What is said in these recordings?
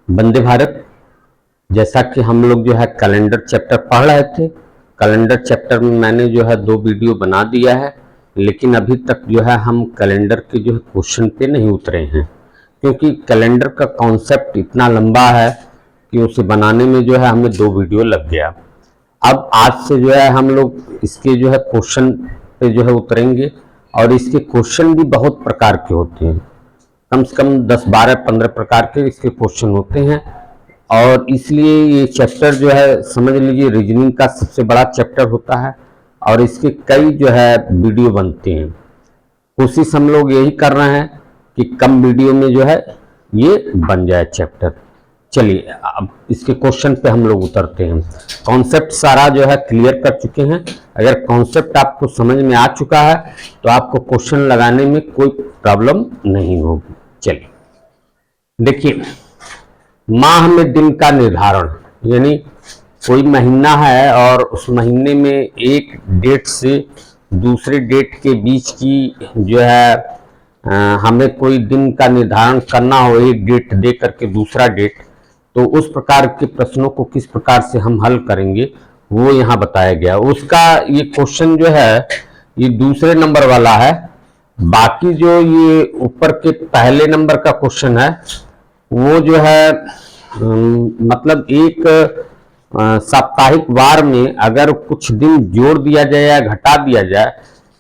वंदे भारत। जैसा कि हम लोग जो है कैलेंडर चैप्टर पढ़ रहे थे, कैलेंडर चैप्टर में मैंने जो है 2 वीडियो बना दिया है, लेकिन अभी तक जो है हम कैलेंडर के जो है क्वेश्चन पे नहीं उतरे हैं, क्योंकि कैलेंडर का कॉन्सेप्ट इतना लंबा है कि उसे बनाने में जो है हमें 2 वीडियो लग गया। अब आज से जो है हम लोग इसके जो है क्वेश्चन पे जो है उतरेंगे, और इसके क्वेश्चन भी बहुत प्रकार के होते हैं, कम से कम 10, 12, 15 प्रकार के इसके क्वेश्चन होते हैं। और इसलिए ये चैप्टर जो है समझ लीजिए रीजनिंग का सबसे बड़ा चैप्टर होता है, और इसके कई जो है वीडियो बनते हैं। कोशिश हम लोग यही कर रहे हैं कि कम वीडियो में जो है ये बन जाए चैप्टर। चलिए अब इसके क्वेश्चन पे हम लोग उतरते हैं। कॉन्सेप्ट सारा जो है क्लियर कर चुके हैं। अगर कॉन्सेप्ट आपको समझ में आ चुका है तो आपको क्वेश्चन लगाने में कोई प्रॉब्लम नहीं होगी। चलिए देखिए, माह में दिन का निर्धारण, यानी कोई महीना है और उस महीने में एक डेट से दूसरे डेट के बीच की जो है हमें कोई दिन का निर्धारण करना हो, एक डेट दे करके दूसरा डेट, तो उस प्रकार के प्रश्नों को किस प्रकार से हम हल करेंगे वो यहाँ बताया गया। उसका ये क्वेश्चन जो है ये दूसरे नंबर वाला है। बाकी जो ये ऊपर के पहले नंबर का क्वेश्चन है वो जो है मतलब एक साप्ताहिक वार में अगर कुछ दिन जोड़ दिया जाए या घटा दिया जाए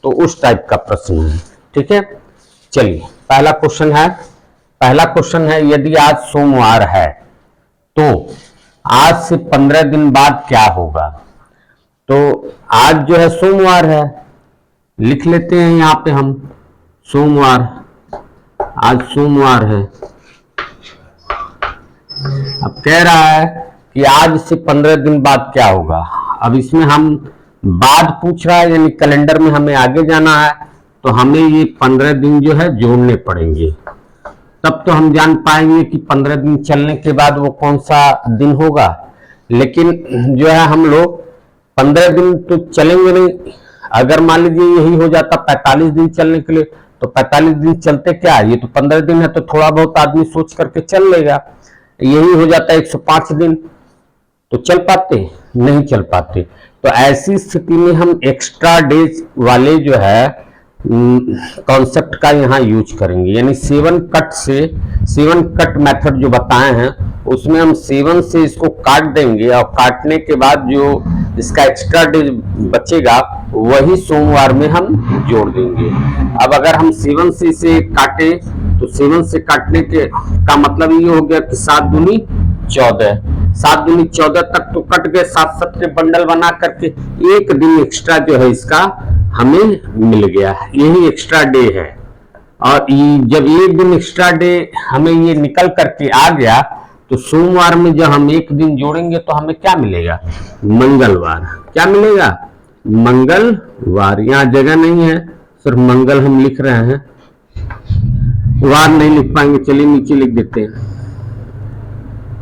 तो उस टाइप का प्रश्न है। ठीक है, चलिए पहला क्वेश्चन है यदि आज सोमवार है तो आज से 15 दिन बाद क्या होगा। तो आज जो है सोमवार है, लिख लेते हैं यहाँ पे हम सोमवार, आज सोमवार है। अब कह रहा है कि आज से 15 दिन बाद क्या होगा। अब इसमें हम बाद पूछ रहा है, यानी कैलेंडर में हमें आगे जाना है, तो हमें ये 15 दिन जो है जोड़ने पड़ेंगे, तब तो हम जान पाएंगे कि 15 दिन चलने के बाद वो कौन सा दिन होगा। लेकिन जो है हम लोग 15 दिन तो चलेंगे नहीं। अगर मान लीजिए यही हो जाता 45 दिन चलने के लिए, तो 45 दिन चलते क्या, ये तो 15 दिन है, तो थोड़ा बहुत आदमी सोच करके चल लेगा। यही हो जाता 105 दिन, तो चल पाते नहीं चल पाते। तो ऐसी स्थिति में हम एक्स्ट्रा डेज वाले जो है कॉन्सेप्ट का यहाँ यूज करेंगे, यानी 7 कट मेथड जो बताए हैं उसमें हम 7 से इसको काट देंगे, और काटने के बाद जो इसका एक्स्ट्रा डेज बचेगा वही सोमवार में हम जोड़ देंगे। अब अगर हम 7 से इसे काटे तो 7 से काटने के का मतलब ये हो गया कि 7 दूनी 14, 7 दूनी 14 तक तो कट गए, 7 के बंडल बना करके एक दिन एक्स्ट्रा जो है इसका हमें मिल गया, यही एक्स्ट्रा डे है। और जब एक दिन एक्स्ट्रा डे हमें ये निकल करके आ गया तो सोमवार में जब हम एक दिन जोड़ेंगे तो हमें क्या मिलेगा, मंगलवार। क्या मिलेगा, मंगलवार। यहाँ जगह नहीं है, सिर्फ मंगल हम लिख रहे हैं, वार नहीं लिख पाएंगे, चलिए नीचे लिख देते हैं।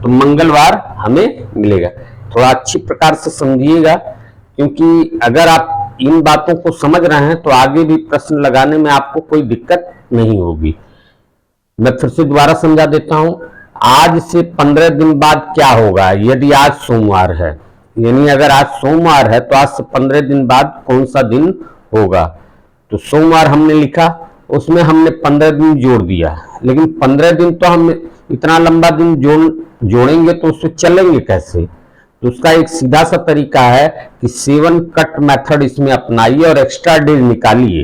तो मंगलवार हमें मिलेगा। थोड़ा अच्छी प्रकार से समझिएगा, क्योंकि अगर आप इन बातों को समझ रहे हैं तो आगे भी प्रश्न लगाने में आपको कोई दिक्कत नहीं होगी। मैं फिर से दोबारा समझा देता हूं। आज से 15 दिन बाद क्या होगा यदि आज सोमवार है, यानी अगर आज सोमवार है तो आज से 15 दिन बाद कौन सा दिन होगा। तो सोमवार हमने लिखा, उसमें हमने 15 दिन जोड़ दिया, लेकिन 15 दिन तो हम इतना लंबा दिन जोड़ेंगे तो उससे चलेंगे कैसे। तो उसका एक सीधा सा तरीका है कि 7 कट मेथड इसमें अपनाइए और एक्स्ट्रा डेज निकालिए।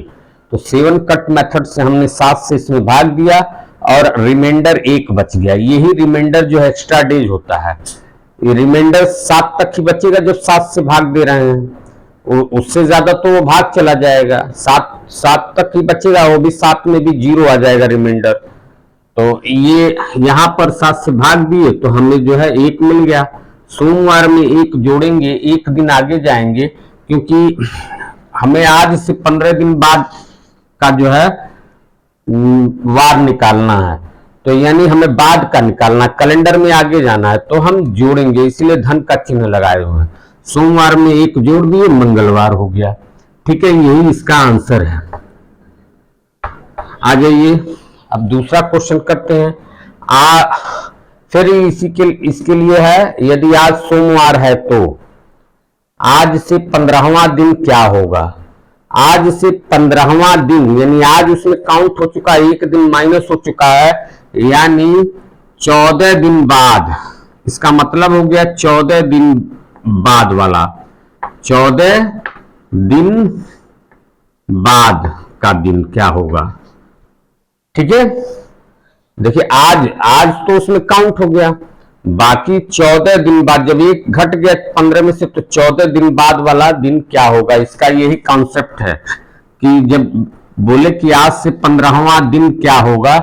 तो 7 कट मेथड से हमने 7 से इसमें भाग दिया और रिमाइंडर 1 बच गया। यही रिमाइंडर जो है एक्स्ट्रा डेज होता है। ये रिमाइंडर 7 तक ही बचेगा जब 7 से भाग दे रहे हैं, उससे ज्यादा तो वो भाग चला जाएगा। 7 तक ही बचेगा, वो भी 7 में भी 0 आ जाएगा रिमाइंडर। तो ये यहाँ पर 7 से भाग दिए तो हमें जो है 1 मिल गया। सोमवार में 1 जोड़ेंगे, एक दिन आगे जाएंगे, क्योंकि हमें आज से 15 दिन बाद का जो है वार निकालना है, तो यानी हमें बाद का निकालना, कैलेंडर में आगे जाना है, तो हम जोड़ेंगे, इसलिए धन का चिन्ह लगाए हुए हैं। सोमवार में 1 जोड़ दिए, मंगलवार हो गया। ठीक है, यही इसका आंसर है। आ जाइए अब दूसरा क्वेश्चन करते हैं। फिर इसके लिए है, यदि आज सोमवार है तो आज से 15वां दिन क्या होगा। आज से 15वां दिन यानी आज उसमें काउंट हो चुका है, एक दिन माइनस हो चुका है, यानी 14 दिन बाद। इसका मतलब हो गया 14 दिन बाद वाला, 14 दिन बाद का दिन क्या होगा। ठीक है, देखिए आज तो उसमें काउंट हो गया, बाकी 14 दिन बाद जब एक घट गया 15 में से तो 14 दिन बाद वाला दिन क्या होगा। इसका यही कॉन्सेप्ट है कि जब बोले कि आज से 15वां दिन क्या होगा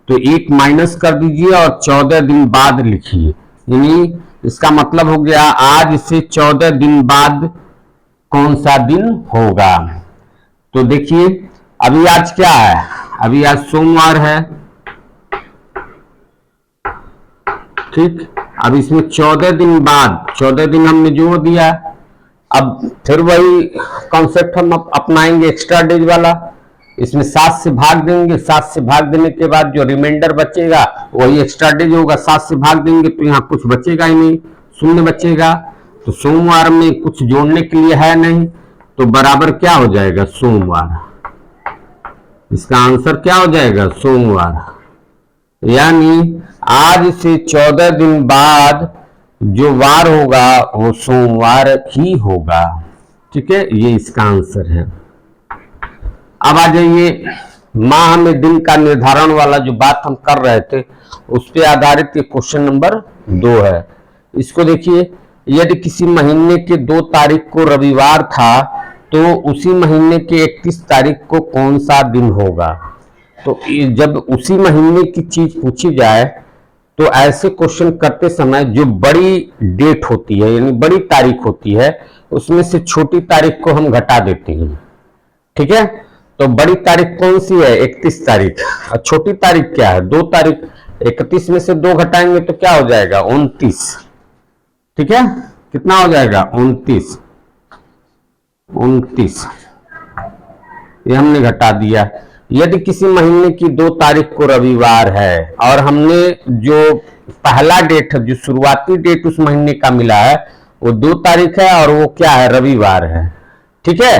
तो एक माइनस कर दीजिए और 14 दिन बाद लिखिए, यानी इसका मतलब हो गया आज से 14 दिन बाद कौन सा दिन होगा। तो देखिए अभी आज क्या है, अभी आज सोमवार है, ठीक। अब इसमें 14 दिन बाद 14 दिन हमने जोड़ दिया। अब फिर वही कॉन्सेप्ट हम अपनाएंगे एक्स्ट्रा डेज वाला, इसमें 7 से भाग देंगे, 7 से भाग देने के बाद जो रिमाइंडर बचेगा वही एक्स्ट्रा डेज होगा। 7 से भाग देंगे तो यहाँ कुछ बचेगा ही नहीं, शून्य बचेगा। तो सोमवार में कुछ जोड़ने के लिए है नहीं, तो बराबर क्या हो जाएगा, सोमवार। इसका आंसर क्या हो जाएगा, सोमवार। यानी आज से 14 दिन बाद जो वार होगा वो सोमवार ही होगा। ठीक है, ये इसका आंसर है। अब आ जाइए माह में दिन का निर्धारण वाला जो बात हम कर रहे थे उस पे आधारित ये क्वेश्चन नंबर 2 है। इसको देखिए, यदि किसी महीने के 2 तारीख को रविवार था तो उसी महीने के 31 तारीख को कौन सा दिन होगा। तो जब उसी महीने की चीज पूछी जाए तो ऐसे क्वेश्चन करते समय जो बड़ी डेट होती है यानी बड़ी तारीख होती है उसमें से छोटी तारीख को हम घटा देते हैं। ठीक है, तो बड़ी तारीख कौन सी है, 31 तारीख, और छोटी तारीख क्या है, 2 तारीख। 31 में से 2 घटाएंगे तो क्या हो जाएगा, 29। ठीक है, कितना हो जाएगा, 29। ये हमने घटा दिया। यदि किसी महीने की 2 तारीख को रविवार है और हमने जो पहला डेट है, जो शुरुआती डेट उस महीने का मिला है वो 2 तारीख है और वो क्या है, रविवार है। ठीक है,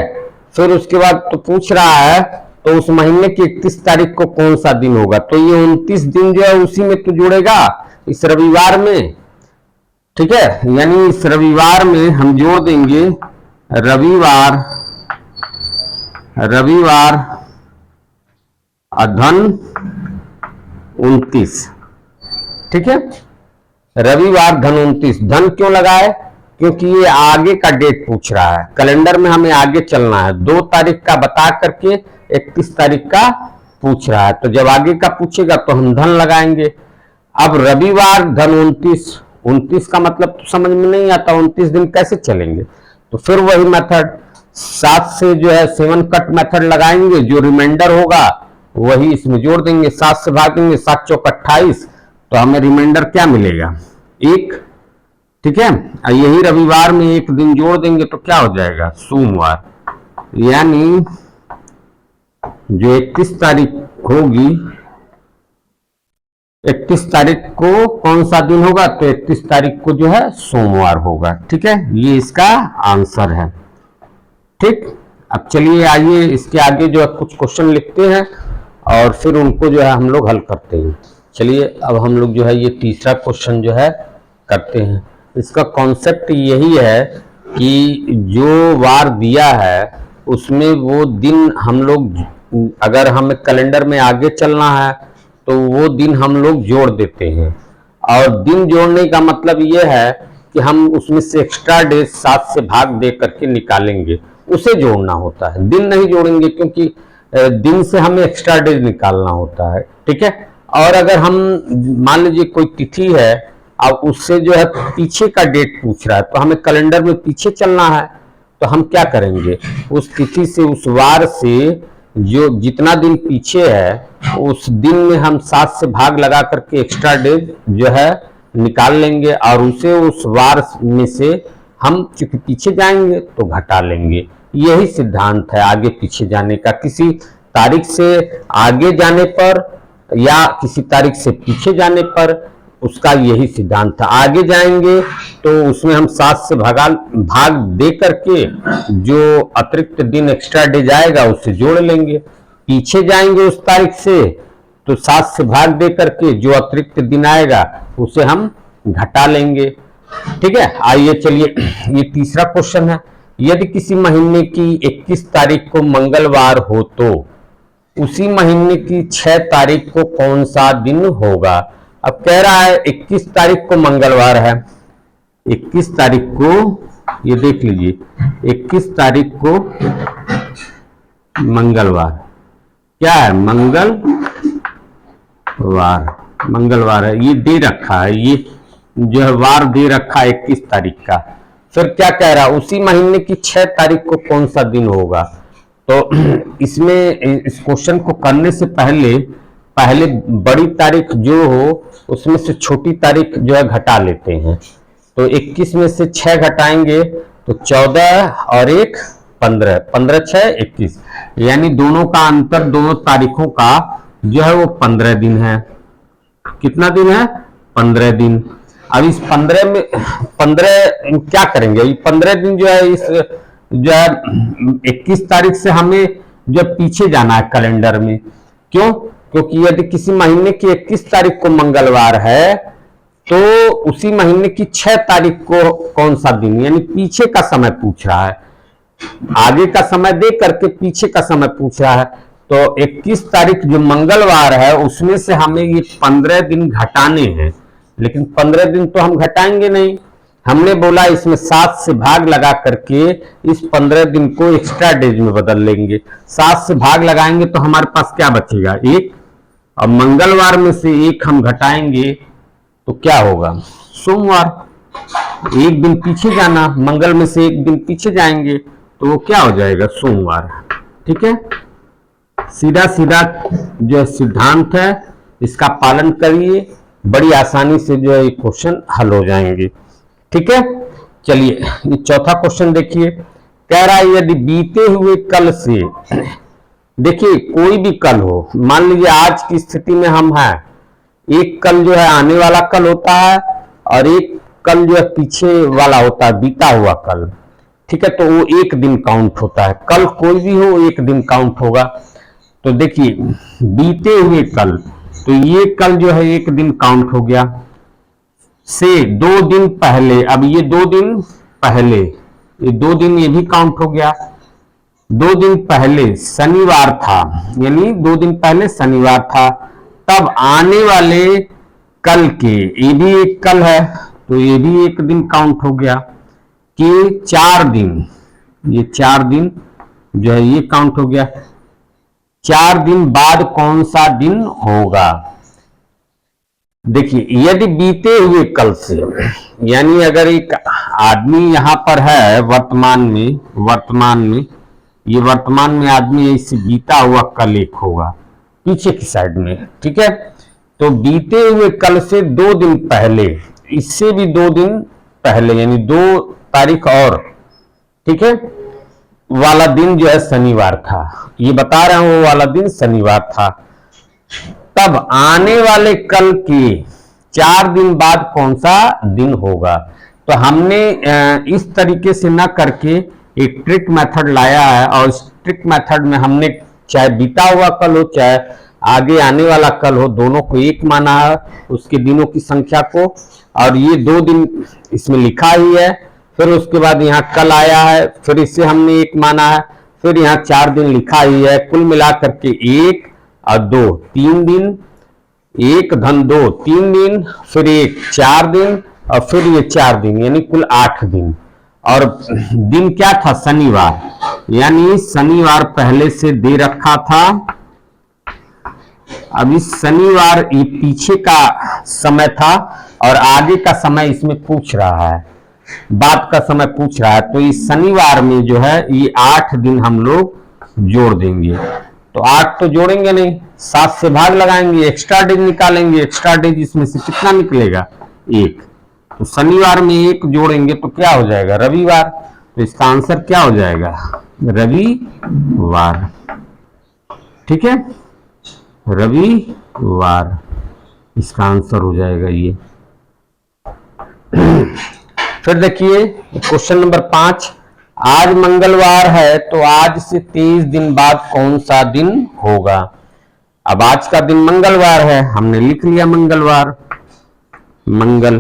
फिर उसके बाद तो पूछ रहा है तो उस महीने की 31 तारीख को कौन सा दिन होगा। तो ये 29 दिन जो है उसी में तो जुड़ेगा, इस रविवार में। ठीक है, यानी इस रविवार में हम जोड़ देंगे रविवार धन 29। ठीक है, रविवार धन 29। धन क्यों लगाए, क्योंकि ये आगे का डेट पूछ रहा है, कैलेंडर में हमें आगे चलना है। 2 तारीख का बता करके 31 तारीख का पूछ रहा है, तो जब आगे का पूछेगा तो हम धन लगाएंगे। अब रविवार धन 29 का मतलब तो समझ में नहीं आता, 29 दिन कैसे चलेंगे। तो फिर वही मेथड 7 से जो है 7 कट मेथड लगाएंगे, जो रिमाइंडर होगा वही इसमें जोड़ देंगे। 7 से भाग देंगे, 7 चौक 28, तो हमें रिमाइंडर क्या मिलेगा, 1। ठीक है, यही रविवार में 1 दिन जोड़ देंगे तो क्या हो जाएगा, सोमवार। यानी जो 31 तारीख होगी, 31 तारीख को कौन सा दिन होगा, तो 31 तारीख को जो है सोमवार होगा। ठीक है, ये इसका आंसर है। ठीक, अब चलिए आइए इसके आगे जो है कुछ क्वेश्चन लिखते हैं और फिर उनको जो है हम लोग हल करते हैं। चलिए अब हम लोग जो है ये तीसरा क्वेश्चन जो है करते हैं। इसका कॉन्सेप्ट यही है कि जो वार दिया है उसमें वो दिन हम लोग, अगर हमें कैलेंडर में आगे चलना है तो वो दिन हम लोग जोड़ देते हैं। और दिन जोड़ने का मतलब ये है कि हम उसमें से एक्स्ट्रा डेज 7 से भाग दे करके निकालेंगे, उसे जोड़ना होता है, दिन नहीं जोड़ेंगे, क्योंकि दिन से हमें एक्स्ट्रा डेज निकालना होता है। ठीक है, और अगर हम मान लीजिए कोई तिथि है अब उससे जो है पीछे का डेट पूछ रहा है तो हमें कैलेंडर में पीछे चलना है, तो हम क्या करेंगे, उस तिथि से उस वार से जो जितना दिन पीछे है उस दिन में हम 7 से भाग लगा करके एक्स्ट्रा डेज जो है निकाल लेंगे और उसे उस वार में से हम चूंकि पीछे जाएंगे तो घटा लेंगे। यही सिद्धांत है आगे पीछे जाने का। किसी तारीख से आगे जाने पर या किसी तारीख से पीछे जाने पर उसका यही सिद्धांत था। आगे जाएंगे तो उसमें हम 7 से भाग दे करके जो अतिरिक्त दिन एक्स्ट्रा डे जाएगा उससे जोड़ लेंगे। पीछे जाएंगे उस तारीख से तो 7 से भाग दे करके जो अतिरिक्त दिन आएगा उसे हम घटा लेंगे। ठीक है, आइए चलिए, ये तीसरा क्वेश्चन है। यदि किसी महीने की 21 तारीख को मंगलवार हो तो उसी महीने की 6 तारीख को कौन सा दिन होगा। अब कह रहा है 21 तारीख को मंगलवार है, 21 तारीख को, ये देख लीजिए 21 तारीख को मंगलवार, क्या है, मंगलवार है, ये दे रखा है, ये जो है वार दे रखा है 21 तारीख का। फिर क्या कह रहा है, उसी महीने की 6 तारीख को कौन सा दिन होगा। तो इसमें इस क्वेश्चन को करने से पहले बड़ी तारीख जो हो उसमें से छोटी तारीख जो है घटा लेते हैं। तो 21 में से 6 घटाएंगे तो 14 और 1 15, 15 6 21, यानी दोनों का अंतर, दोनों तारीखों का जो है वो 15 दिन है। कितना दिन है, 15 दिन। अब इस 15 क्या करेंगे, ये 15 दिन जो है इस जो है 21 तारीख से हमें जो पीछे जाना है कैलेंडर में। क्यों, क्योंकि यदि किसी महीने की 21 तारीख को मंगलवार है तो उसी महीने की 6 तारीख को कौन सा दिन, यानी पीछे का समय पूछ रहा है। आगे का समय दे करके पीछे का समय पूछ रहा है। तो 21 तारीख जो मंगलवार है उसमें से हमें ये 15 दिन घटाने हैं, लेकिन 15 दिन तो हम घटाएंगे नहीं। हमने बोला इसमें 7 से भाग लगा करके इस 15 दिन को एक्स्ट्रा डेज में बदल लेंगे। 7 से भाग लगाएंगे तो हमारे पास क्या बचेगा, 1, और मंगलवार में से 1 हम घटाएंगे तो क्या होगा, सोमवार। 1 दिन पीछे जाना, मंगल में से 1 दिन पीछे जाएंगे तो वो क्या हो जाएगा, सोमवार। ठीक है, सीधा सीधा जो सिद्धांत है इसका पालन करिए, बड़ी आसानी से जो है क्वेश्चन हल हो जाएंगे। ठीक है, चलिए ये चौथा क्वेश्चन देखिए। कह रहा है यदि बीते हुए कल से, देखिए कोई भी कल हो, मान लीजिए आज की स्थिति में हम हैं, एक कल जो है आने वाला कल होता है और एक कल जो है पीछे वाला होता है, बीता हुआ कल। ठीक है, तो वो 1 दिन काउंट होता है। कल कोई भी हो 1 दिन काउंट होगा। तो देखिए बीते हुए कल, तो ये कल जो है 1 दिन काउंट हो गया। से 2 दिन पहले, अब ये 2 दिन पहले, ये 2 दिन ये भी काउंट हो गया। 2 दिन पहले शनिवार था, यानी 2 दिन पहले शनिवार था, तब आने वाले कल के, ये भी एक कल है तो ये भी 1 दिन काउंट हो गया। कि 4 दिन, ये 4 दिन जो है ये काउंट हो गया। 4 दिन बाद कौन सा दिन होगा। देखिए यदि बीते हुए कल से, यानी अगर एक आदमी यहां पर है वर्तमान में ये वर्तमान में आदमी इससे बीता हुआ कल एक होगा पीछे की साइड में। ठीक है, तो बीते हुए कल से 2 दिन पहले, इससे भी 2 दिन पहले, यानी 2 तारीख और, ठीक है, वाला दिन जो है शनिवार था। ये बता रहा हूं वो वाला दिन शनिवार था। तब आने वाले कल के 4 दिन बाद कौन सा दिन होगा। तो हमने इस तरीके से ना करके एक ट्रिक मेथड लाया है, और इस ट्रिक मेथड में हमने चाहे बीता हुआ कल हो चाहे आगे आने वाला कल हो, दोनों को एक माना है, उसके दिनों की संख्या को, और ये 2 दिन इसमें लिखा ही है। फिर उसके बाद यहाँ कल आया है, फिर इसे हमने 1 माना है, फिर यहाँ 4 दिन लिखा ही है। कुल मिलाकर के 1 और 2 3 दिन, 1 धन 2 3 दिन, फिर 1 4 दिन, और फिर ये 4 दिन, यानी कुल 8 दिन। और दिन क्या था, शनिवार, यानी शनिवार पहले से दे रखा था। अब इस शनिवार ये पीछे का समय था और आगे का समय इसमें पूछ रहा है, बाद का समय पूछ रहा है। तो इस शनिवार में जो है ये 8 दिन हम लोग जोड़ देंगे। तो 8 तो जोड़ेंगे नहीं, 7 से भाग लगाएंगे, एक्स्ट्रा डेज निकालेंगे। एक्स्ट्रा डेज इसमें से कितना निकलेगा, 1। तो शनिवार में 1 जोड़ेंगे तो क्या हो जाएगा, रविवार। तो इसका आंसर क्या हो जाएगा, रविवार। ठीक है, रविवार इसका आंसर हो जाएगा ये। फिर देखिए क्वेश्चन नंबर 5, आज मंगलवार है तो आज से 23 दिन बाद कौन सा दिन होगा। अब आज का दिन मंगलवार है, हमने लिख लिया मंगलवार, मंगल।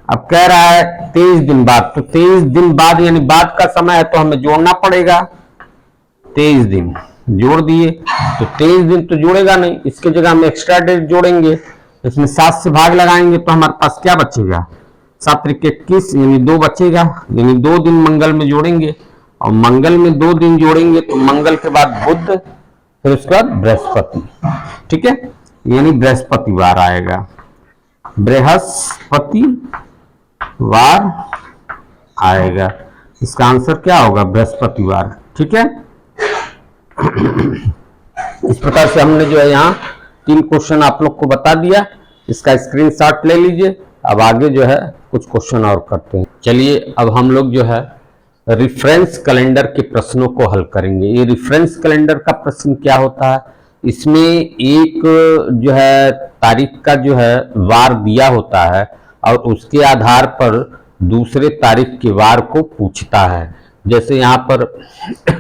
अब कह रहा है 23 दिन बाद, तो 23 दिन बाद यानी बाद का समय है तो हमें जोड़ना पड़ेगा। 23 दिन जोड़ दिए तो 23 दिन तो जोड़ेगा नहीं, इसके जगह हम एक्स्ट्रा डेट जोड़ेंगे। इसमें 7 से भाग लगाएंगे तो हमारे पास क्या बचेगा, 7 × 21 यानी 2 बचेगा, यानी 2 दिन मंगल में जोड़ेंगे और मंगल में 2 दिन जोड़ेंगे तो मंगल के बाद बुध, फिर उसके बाद बृहस्पति। ठीक है, यानी बृहस्पतिवार आएगा, बृहस्पतिवार आएगा। इसका आंसर क्या होगा, बृहस्पतिवार। ठीक है, इस प्रकार से हमने जो है यहाँ 3 क्वेश्चन आप लोग को बता दिया, इसका स्क्रीनशॉट ले लीजिए। अब आगे जो है कुछ क्वेश्चन और करते हैं। चलिए अब हम लोग जो है रेफरेंस कैलेंडर के प्रश्नों को हल करेंगे। ये रेफरेंस कैलेंडर का प्रश्न क्या होता है, इसमें एक जो है तारीख का जो है वार दिया होता है और उसके आधार पर दूसरे तारीख के वार को पूछता है। जैसे यहाँ पर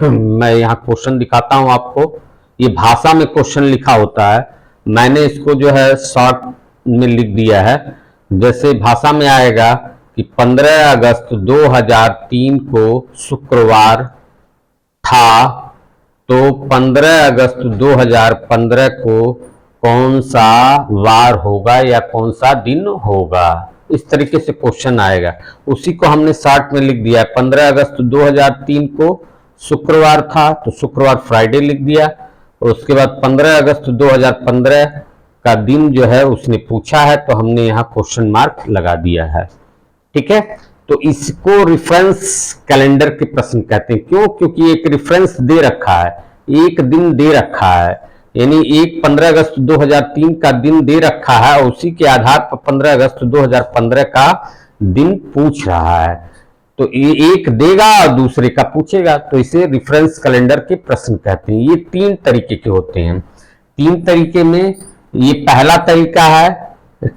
मैं यहाँ क्वेश्चन दिखाता हूँ आपको, ये भाषा में क्वेश्चन लिखा होता है, मैंने इसको जो है शॉर्ट में लिख दिया है। जैसे भाषा में आएगा कि 15 अगस्त 2003 को शुक्रवार था, तो 15 अगस्त 2015 को कौन सा वार होगा या कौन सा दिन होगा, इस तरीके से क्वेश्चन आएगा। उसी को हमने शॉर्ट में लिख दिया है। 15 अगस्त 2003 को शुक्रवार था तो शुक्रवार फ्राइडे लिख दिया, और उसके बाद 15 अगस्त 2015 का दिन जो है उसने पूछा है तो हमने यहाँ क्वेश्चन मार्क लगा दिया है। ठीक है, तो इसको रेफरेंस कैलेंडर के प्रश्न कहते हैं। क्यों, क्योंकि एक रेफरेंस दे रखा है, एक दिन दे रखा है, यानी एक 15 अगस्त 2003 का दिन दे रखा है और उसी के आधार पर 15 अगस्त 2015 का दिन पूछ रहा है। तो ये एक देगा और दूसरे का पूछेगा, तो इसे रेफरेंस कैलेंडर के प्रश्न कहते हैं। ये 3 तरीके के होते हैं। 3 तरीके में ये पहला तरीका है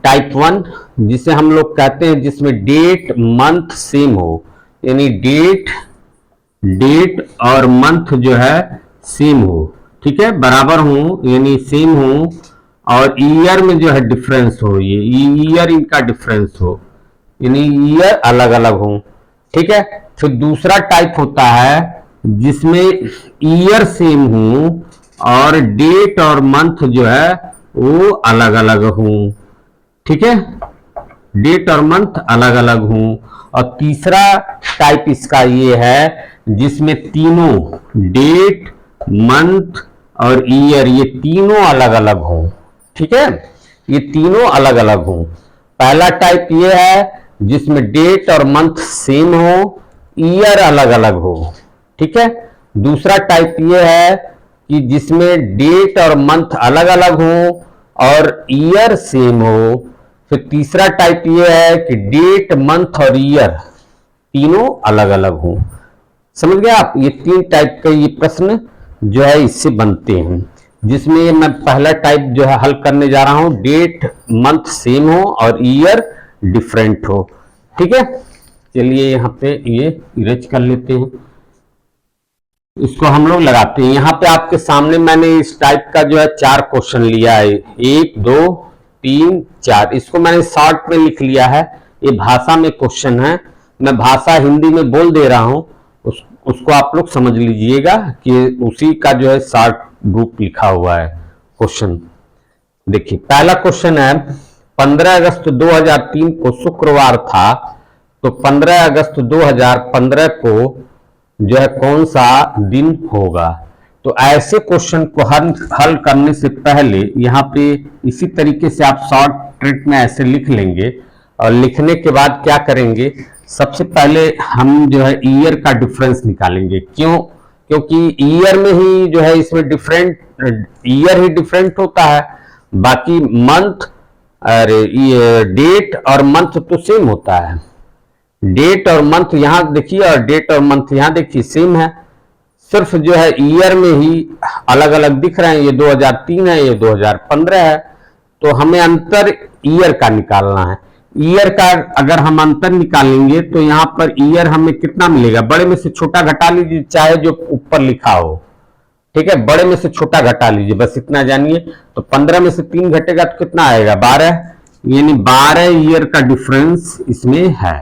टाइप 1, जिसे हम लोग कहते हैं जिसमें डेट मंथ सेम हो, यानी डेट और मंथ जो है सेम हो। ठीक है, बराबर हो यानी सेम हो, और ईयर में जो है डिफरेंस हो, ये ईयर इनका डिफरेंस हो, यानी ईयर अलग अलग हो। ठीक है, फिर दूसरा टाइप होता है जिसमें ईयर सेम हो और डेट और मंथ जो है वो अलग अलग हो। ठीक है, डेट और मंथ अलग अलग हो। और तीसरा टाइप इसका ये है जिसमें तीनों डेट, मंथ और ईयर ये तीनों अलग अलग हो। ठीक है, ये तीनों अलग अलग हो। पहला टाइप ये है जिसमें डेट और मंथ सेम हो, ईयर अलग अलग हो। ठीक है, दूसरा टाइप ये है कि जिसमें डेट और मंथ अलग अलग हो और ईयर सेम हो। फिर तीसरा टाइप ये है कि डेट, मंथ और ईयर तीनों अलग अलग हो। समझ गए आप, ये 3 टाइप के ये प्रश्न जो है इससे बनते हैं, जिसमें मैं पहला टाइप जो है हल करने जा रहा हूं, डेट मंथ सेम हो और ईयर डिफरेंट हो। ठीक है, चलिए यहाँ पे ये इरेज कर लेते हैं, इसको हम लोग लगाते हैं। यहाँ पे आपके सामने मैंने इस टाइप का जो है 4 क्वेश्चन लिया है, 1 2 3 4, इसको मैंने शॉर्ट में लिख लिया है। ये भाषा में क्वेश्चन है, मैं भाषा हिंदी में बोल दे रहा हूं, उसको आप लोग समझ लीजिएगा कि उसी का जो है शॉर्ट रूप लिखा हुआ है क्वेश्चन। देखिए पहला क्वेश्चन है 15 अगस्त 2003 को शुक्रवार था, तो 15 अगस्त 2015 को जो है कौन सा दिन होगा। तो ऐसे क्वेश्चन को हल करने से पहले यहाँ पे इसी तरीके से आप शॉर्ट ट्रिक में ऐसे लिख लेंगे, और लिखने के बाद क्या करेंगे, सबसे पहले हम जो है ईयर का डिफरेंस निकालेंगे। क्यों, क्योंकि ईयर में ही जो है इसमें ईयर ही डिफरेंट होता है, बाकी मंथ डेट और मंथ तो सेम होता है। डेट और मंथ यहाँ देखिए और डेट और मंथ यहाँ देखिए सेम है, सिर्फ जो है ईयर में ही अलग अलग दिख रहे हैं, ये 2003 है ये 2015 है, तो हमें अंतर ईयर का निकालना है। ईयर का अगर हम अंतर निकालेंगे तो यहाँ पर ईयर हमें कितना मिलेगा, बड़े में से छोटा घटा लीजिए, चाहे जो ऊपर लिखा हो, ठीक है, बड़े में से छोटा घटा लीजिए, बस इतना जानिए। तो 15 में से 3 घटेगा तो कितना आएगा, 12, यानी 12 ईयर का डिफरेंस इसमें है।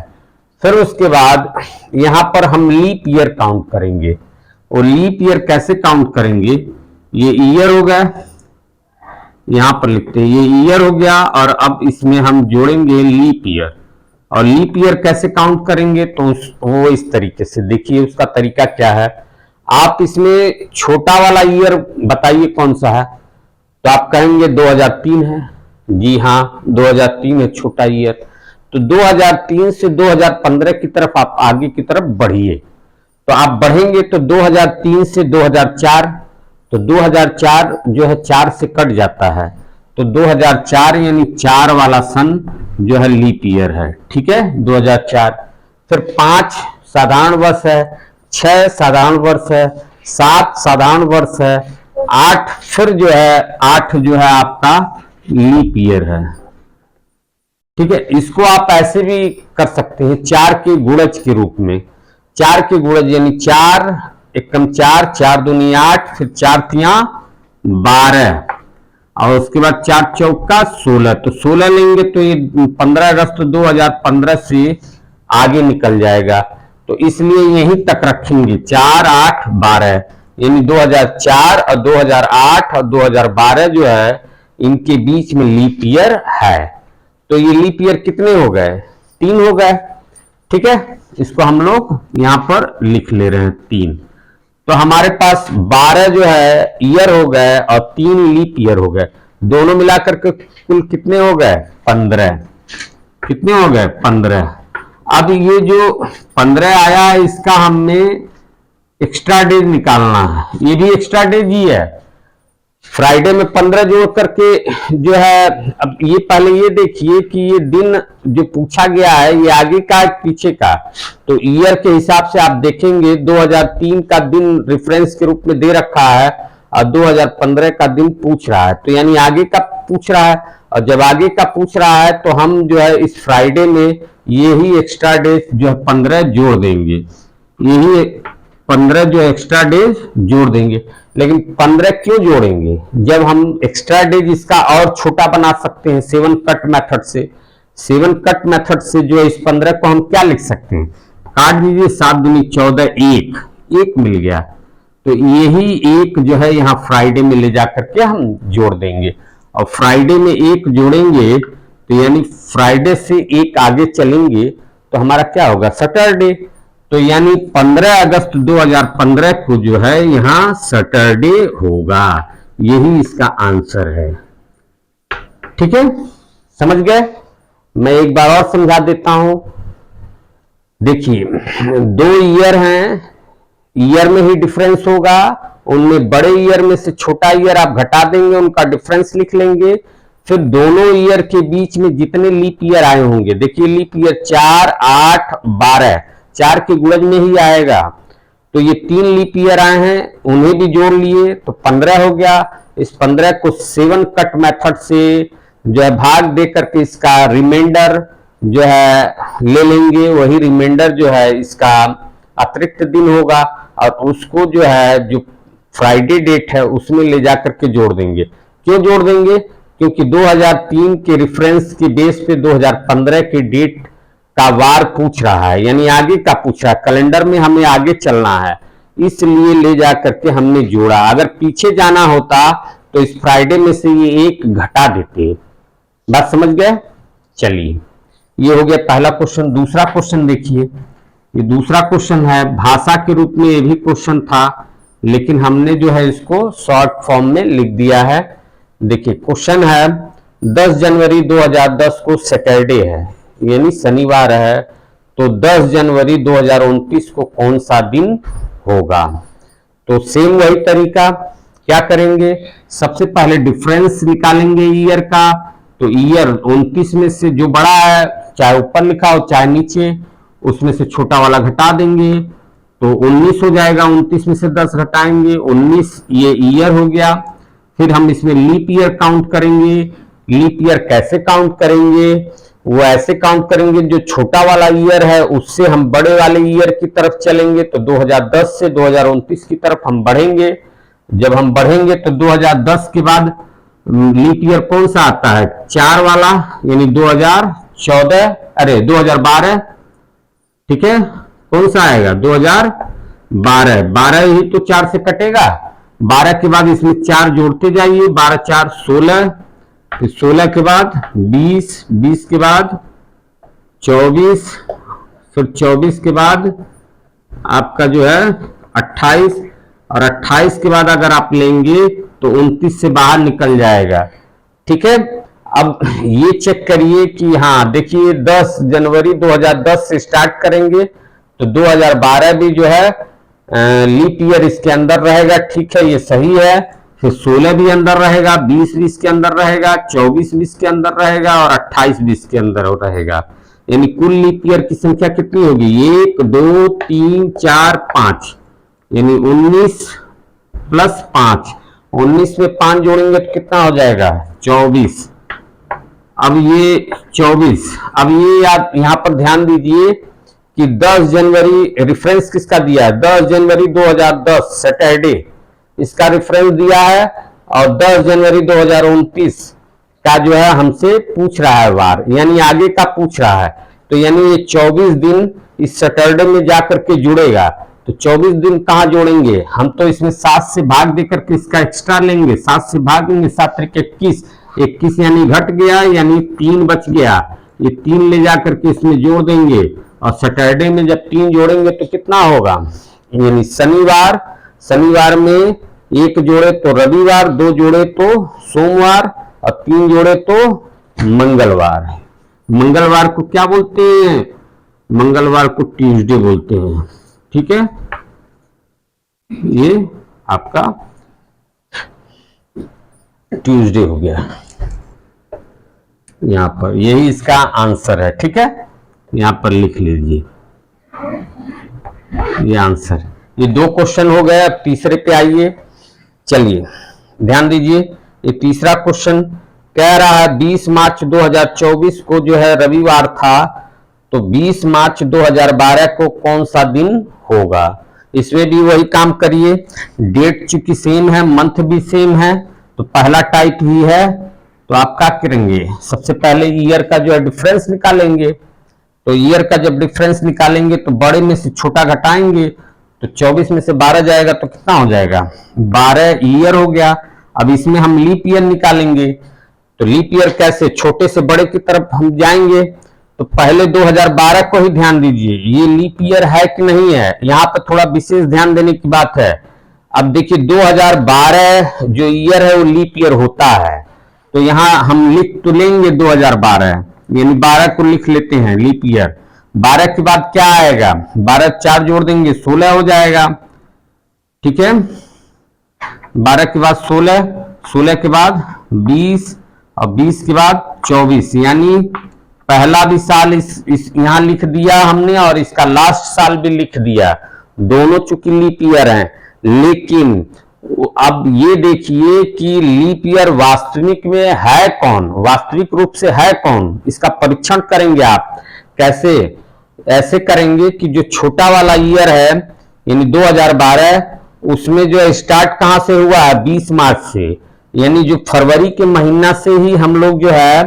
फिर उसके बाद यहां पर हम लीप ईयर काउंट करेंगे, और लीप ईयर कैसे काउंट करेंगे, ये ईयर हो गया, यहां पर लिखते हैं ये ईयर हो गया, और अब इसमें हम जोड़ेंगे लीप ईयर। और लीप ईयर कैसे काउंट करेंगे, तो वो इस तरीके से, देखिए उसका तरीका क्या है। आप इसमें छोटा वाला ईयर बताइए कौन सा है, तो आप कहेंगे 2003 है, जी हाँ 2003 है छोटा ईयर। तो 2003 से 2015 की तरफ आप आगे की तरफ बढ़िए, तो आप बढ़ेंगे तो 2003 से 2004, तो 2004 जो है 4 से कट जाता है, तो 2004 यानी 4 वाला सन जो है लीप ईयर है, ठीक है 2004। फिर 5 साधारण वर्ष है, 6 साधारण वर्ष है, 7 साधारण वर्ष है, 8 फिर जो है 8 जो है आपका लीप ईयर है, ठीक है। इसको आप ऐसे भी कर सकते हैं 4 के गुणज के रूप में, 4 के गुणज यानी 4 एकम 4, 4 दूनी 8, फिर 4 तिया 12, और उसके बाद 4 चौका 16, तो 16 लेंगे तो ये 15 अगस्त 2015 से आगे निकल जाएगा, तो इसलिए यहीं तक रखेंगे 4, 8, 12, यानी 2004 और 2008 और 2012 जो है इनके बीच में लीप ईयर है। तो ये लीप ईयर कितने हो गए, 3 हो गए, ठीक है। इसको हम लोग यहां पर लिख ले रहे हैं 3। तो हमारे पास 12 जो है ईयर हो गए और 3 लीप ईयर हो गए, दोनों मिलाकर के कुल कितने हो गए, 15। कितने हो गए, 15। अब ये जो 15 आया है इसका हमें एक्स्ट्रा डेज निकालना है, ये भी एक्स्ट्रा डेज ही है। फ्राइडे में 15 जोड़ करके जो है, अब ये पहले ये देखिए कि ये दिन जो पूछा गया है ये आगे का है पीछे का, तो ईयर के हिसाब से आप देखेंगे 2003 का दिन रेफरेंस के रूप में दे रखा है और 2015 का दिन पूछ रहा है, तो यानी आगे का पूछ रहा है, और जब आगे का पूछ रहा है तो हम जो है इस फ्राइडे में यही एक्स्ट्रा डेज जो है 15 जोड़ देंगे, यही 15 जो एक्स्ट्रा डेज जोड़ देंगे। लेकिन 15 क्यों जोड़ेंगे, जब हम एक्स्ट्रा डेज इसका और छोटा बना सकते हैं 7 कट मेथड से। 7 कट मेथड से जो है इस 15 को हम क्या लिख सकते हैं, काट दीजिए, 7 दूनी 14, 1 मिल गया, तो यही 1 जो है यहाँ फ्राइडे में ले जाकर के हम जोड़ देंगे, और फ्राइडे में 1 जोड़ेंगे तो यानी फ्राइडे से 1 आगे चलेंगे तो हमारा क्या होगा, सैटरडे। तो यानी 15 अगस्त 2015 को जो है यहां सैटरडे होगा, यही इसका आंसर है, ठीक है, समझ गए। मैं एक बार और समझा देता हूं, देखिए 2 ईयर हैं, ईयर में ही डिफरेंस होगा, उनमें बड़े ईयर में से छोटा ईयर आप घटा देंगे, उनका डिफरेंस लिख लेंगे, फिर दोनों ईयर के बीच में जितने लीप ईयर आए होंगे, देखिए लीप ईयर 4, 8, 12 4 के गुणज में ही आएगा, तो ये 3 लीप ईयर आए हैं उन्हें भी जोड़ लिए तो 15 हो गया। इस 15 को 7 कट मेथड से जो है भाग दे करके इसका रिमाइंडर जो है ले लेंगे, वही रिमाइंडर जो है इसका अतिरिक्त दिन होगा, और उसको जो है जो फ्राइडे डेट है उसमें ले जाकर के जोड़ देंगे। क्यों जोड़ देंगे, क्योंकि 2003 के रेफरेंस के बेस पे 2015 के डेट का वार पूछ रहा है, यानी आगे का पूछ रहा है, कैलेंडर में हमें आगे चलना है, इसलिए ले जा करके हमने जोड़ा। अगर पीछे जाना होता तो इस फ्राइडे में से ये 1 घटा देते। बात समझ गए, चलिए ये हो गया पहला क्वेश्चन। दूसरा क्वेश्चन देखिए, ये दूसरा क्वेश्चन है, भाषा के रूप में ये भी क्वेश्चन था लेकिन हमने जो है इसको शॉर्ट फॉर्म में लिख दिया है। देखिए क्वेश्चन है 10 जनवरी 2010 को सैटरडे है यानी शनिवार है, तो 10 जनवरी 2029 को कौन सा दिन होगा। तो सेम वही तरीका, क्या करेंगे, सबसे पहले डिफरेंस निकालेंगे ईयर का, तो ईयर 29 में से जो बड़ा है चाहे ऊपर लिखा हो चाहे नीचे, उसमें से छोटा वाला घटा देंगे तो 19 हो जाएगा, 29 में से 10 घटाएंगे 19, ये ईयर हो गया। फिर हम इसमें लीप ईयर काउंट करेंगे। लीप ईयर कैसे काउंट करेंगे, वो ऐसे काउंट करेंगे, जो छोटा वाला ईयर है उससे हम बड़े वाले ईयर की तरफ चलेंगे, तो 2010 से 2029 की तरफ हम बढ़ेंगे। जब हम बढ़ेंगे तो 2010 के बाद लीप ईयर कौन सा आता है, 4 वाला, यानी 2014, अरे 2012, ठीक है, कौन सा आएगा 2012, 12 ही तो 4 से कटेगा, 12 के बाद इसमें 4 जोड़ते जाइए, 12 4 16, फिर 16 के बाद 20, 20 के बाद 24, फिर 24 के बाद आपका जो है 28, और 28 के बाद अगर आप लेंगे तो 29 से बाहर निकल जाएगा। ठीक है, अब ये चेक करिए कि हाँ देखिए 10 जनवरी 2010 से स्टार्ट करेंगे तो 2012 भी जो है लीप ईयर इसके अंदर रहेगा। ठीक है, ये सही है। फिर 16 भी अंदर रहेगा, 20 भी इसके अंदर रहेगा, 24 भी इसके अंदर रहेगा, और 28 भी इसके अंदर रहेगा। यानी कुल लीप ईयर की संख्या कितनी होगी, 1 2 3 4 5, यानी 19 प्लस 5, 19 में 5 जोड़ेंगे तो कितना हो जाएगा 24। अब ये 24, अब ये आप यहां पर ध्यान दीजिए कि 10 जनवरी रेफरेंस किसका दिया है, 10 जनवरी 2010 सैटरडे इसका रेफरेंस दिया है, और 10 जनवरी 2029 का जो है हमसे पूछ रहा है वार, यानी आगे का पूछ रहा है। तो यानी ये 24 दिन इस सैटरडे में जाकर के जुड़ेगा। तो 24 दिन कहां जोड़ेंगे हम, तो इसमें 7 से भाग देकर के इसका एक्स्ट्रा लेंगे, 7 से भागेंगे, 7 त्रिक 21, 21 यानी घट गया, यानी 3 बच गया, ये 3 ले जाकर के इसमें जोड़ देंगे, और सैटरडे में जब 3 जोड़ेंगे तो कितना होगा, यानी शनिवार, शनिवार में 1 जोड़े तो रविवार, 2 जोड़े तो सोमवार, और 3 जोड़े तो मंगलवार। मंगलवार को क्या बोलते हैं, मंगलवार को ट्यूसडे बोलते हैं। ठीक है, ये आपका ट्यूसडे हो गया, यहां पर यही इसका आंसर है। ठीक है, यहां पर लिख लीजिए ये आंसर। ये 2 क्वेश्चन हो गए, अब तीसरे पे आइए। चलिए ध्यान दीजिए, ये तीसरा क्वेश्चन कह रहा है 20 मार्च 2024 को जो है रविवार था, तो 20 मार्च 2012 को कौन सा दिन होगा। इसमें भी वही काम करिए, डेट चूंकि सेम है, मंथ भी सेम है, तो पहला टाइप ही है, तो आप क्या करेंगे, सबसे पहले ईयर का जो है डिफरेंस निकालेंगे। तो ईयर का जब डिफरेंस निकालेंगे तो बड़े में से छोटा घटाएंगे, तो 24 में से 12 जाएगा तो कितना हो जाएगा 12 ईयर हो गया। अब इसमें हम लीप ईयर निकालेंगे, तो लीप ईयर कैसे, छोटे से बड़े की तरफ हम जाएंगे, तो पहले 2012 को ही ध्यान दीजिए, ये लीप ईयर है कि नहीं है, यहां पर थोड़ा विशेष ध्यान देने की बात है। अब देखिए 2012 जो ईयर है वो लीप ईयर होता है, तो यहां हम लिख तो लेंगे 2012, यानी 12 को लिख लेते हैं लीप ईयर। 12 के बाद क्या आएगा, 12 4 जोड़ देंगे 16 हो जाएगा। ठीक है, 12 के बाद 16, 16 के बाद 20, और 20 के बाद 24, यानी पहला भी साल इस यहां लिख दिया हमने, और इसका लास्ट साल भी लिख दिया, दोनों चूंकि लीप ईयर हैं। लेकिन अब ये देखिए कि लीप ईयर वास्तविक में है कौन, वास्तविक रूप से है कौन, इसका परीक्षण करेंगे आप। कैसे, ऐसे करेंगे कि जो छोटा वाला ईयर है यानी 2012, उसमें जो स्टार्ट कहां से हुआ है 20 मार्च से, यानी जो फरवरी के महीना से ही हम लोग जो है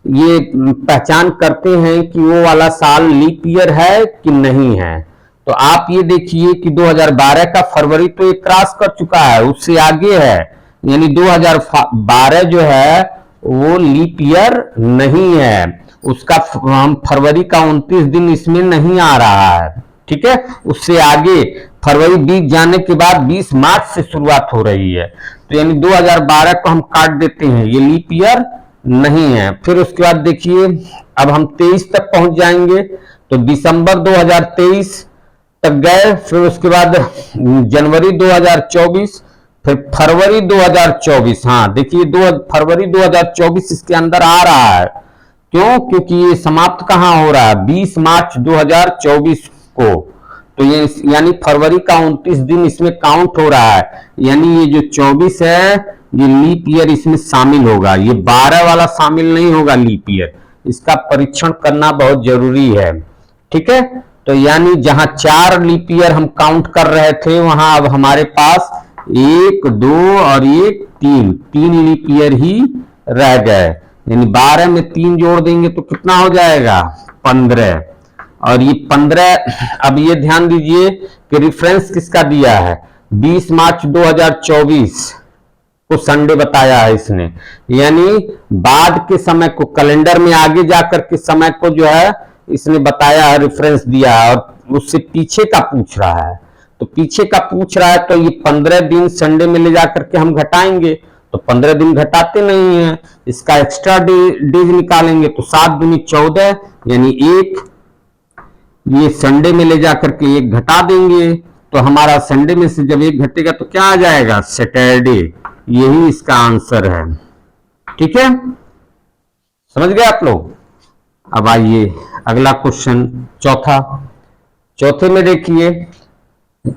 ये पहचान करते हैं कि वो वाला साल लीप ईयर है कि नहीं है। तो आप ये देखिए कि 2012 का फरवरी तो ये क्रॉस कर चुका है, उससे आगे है, यानी 2012 जो है वो लीप ईयर नहीं है, उसका हम फरवरी का 29 दिन इसमें नहीं आ रहा है। ठीक है, उससे आगे फरवरी बीत जाने के बाद 20 मार्च से शुरुआत हो रही है, तो यानी 2012 को हम काट देते हैं, ये लीप ईयर नहीं है। फिर उसके बाद देखिए अब हम 23 तक पहुंच जाएंगे, तो दिसंबर 2023 तक गए, फिर उसके बाद जनवरी 2024, फिर फरवरी 2024। हाँ देखिए फरवरी 2024 इसके अंदर आ रहा है, क्यों, क्योंकि ये समाप्त कहां हो रहा है 20 मार्च 2024 को, तो ये यानी फरवरी का 29 दिन इसमें काउंट हो रहा है, यानी ये जो 24 है ये लीप ईयर इसमें शामिल होगा, ये 12 वाला शामिल नहीं होगा लीप ईयर, इसका परीक्षण करना बहुत जरूरी है। ठीक है, तो यानी जहां 4 लीप ईयर हम काउंट कर रहे थे वहां अब हमारे पास 1, 2 और 3 लीप ईयर ही रह गए। यानी 12 में 3 जोड़ देंगे तो कितना हो जाएगा 15। और ये 15, अब ये ध्यान दीजिए कि रेफरेंस किसका दिया है, 20 मार्च 2024 को संडे बताया है इसने, यानी बाद के समय को, कैलेंडर में आगे जाकर के समय को जो है इसने बताया है, रेफरेंस दिया है और उससे पीछे का पूछ रहा है। तो पीछे का पूछ रहा है तो ये 15 दिन संडे में ले जाकर के हम घटाएंगे, तो 15 दिन घटाते नहीं है, इसका एक्स्ट्रा डेज निकालेंगे तो 7 दूनी 14, यानी 1 ये संडे में ले जाकर के 1 घटा देंगे, तो हमारा संडे में से जब 1 घटेगा तो क्या आ जाएगा सैटरडे। यही इसका आंसर है। ठीक है, समझ गए आप लोग। अब आइए अगला क्वेश्चन, चौथे में देखिए,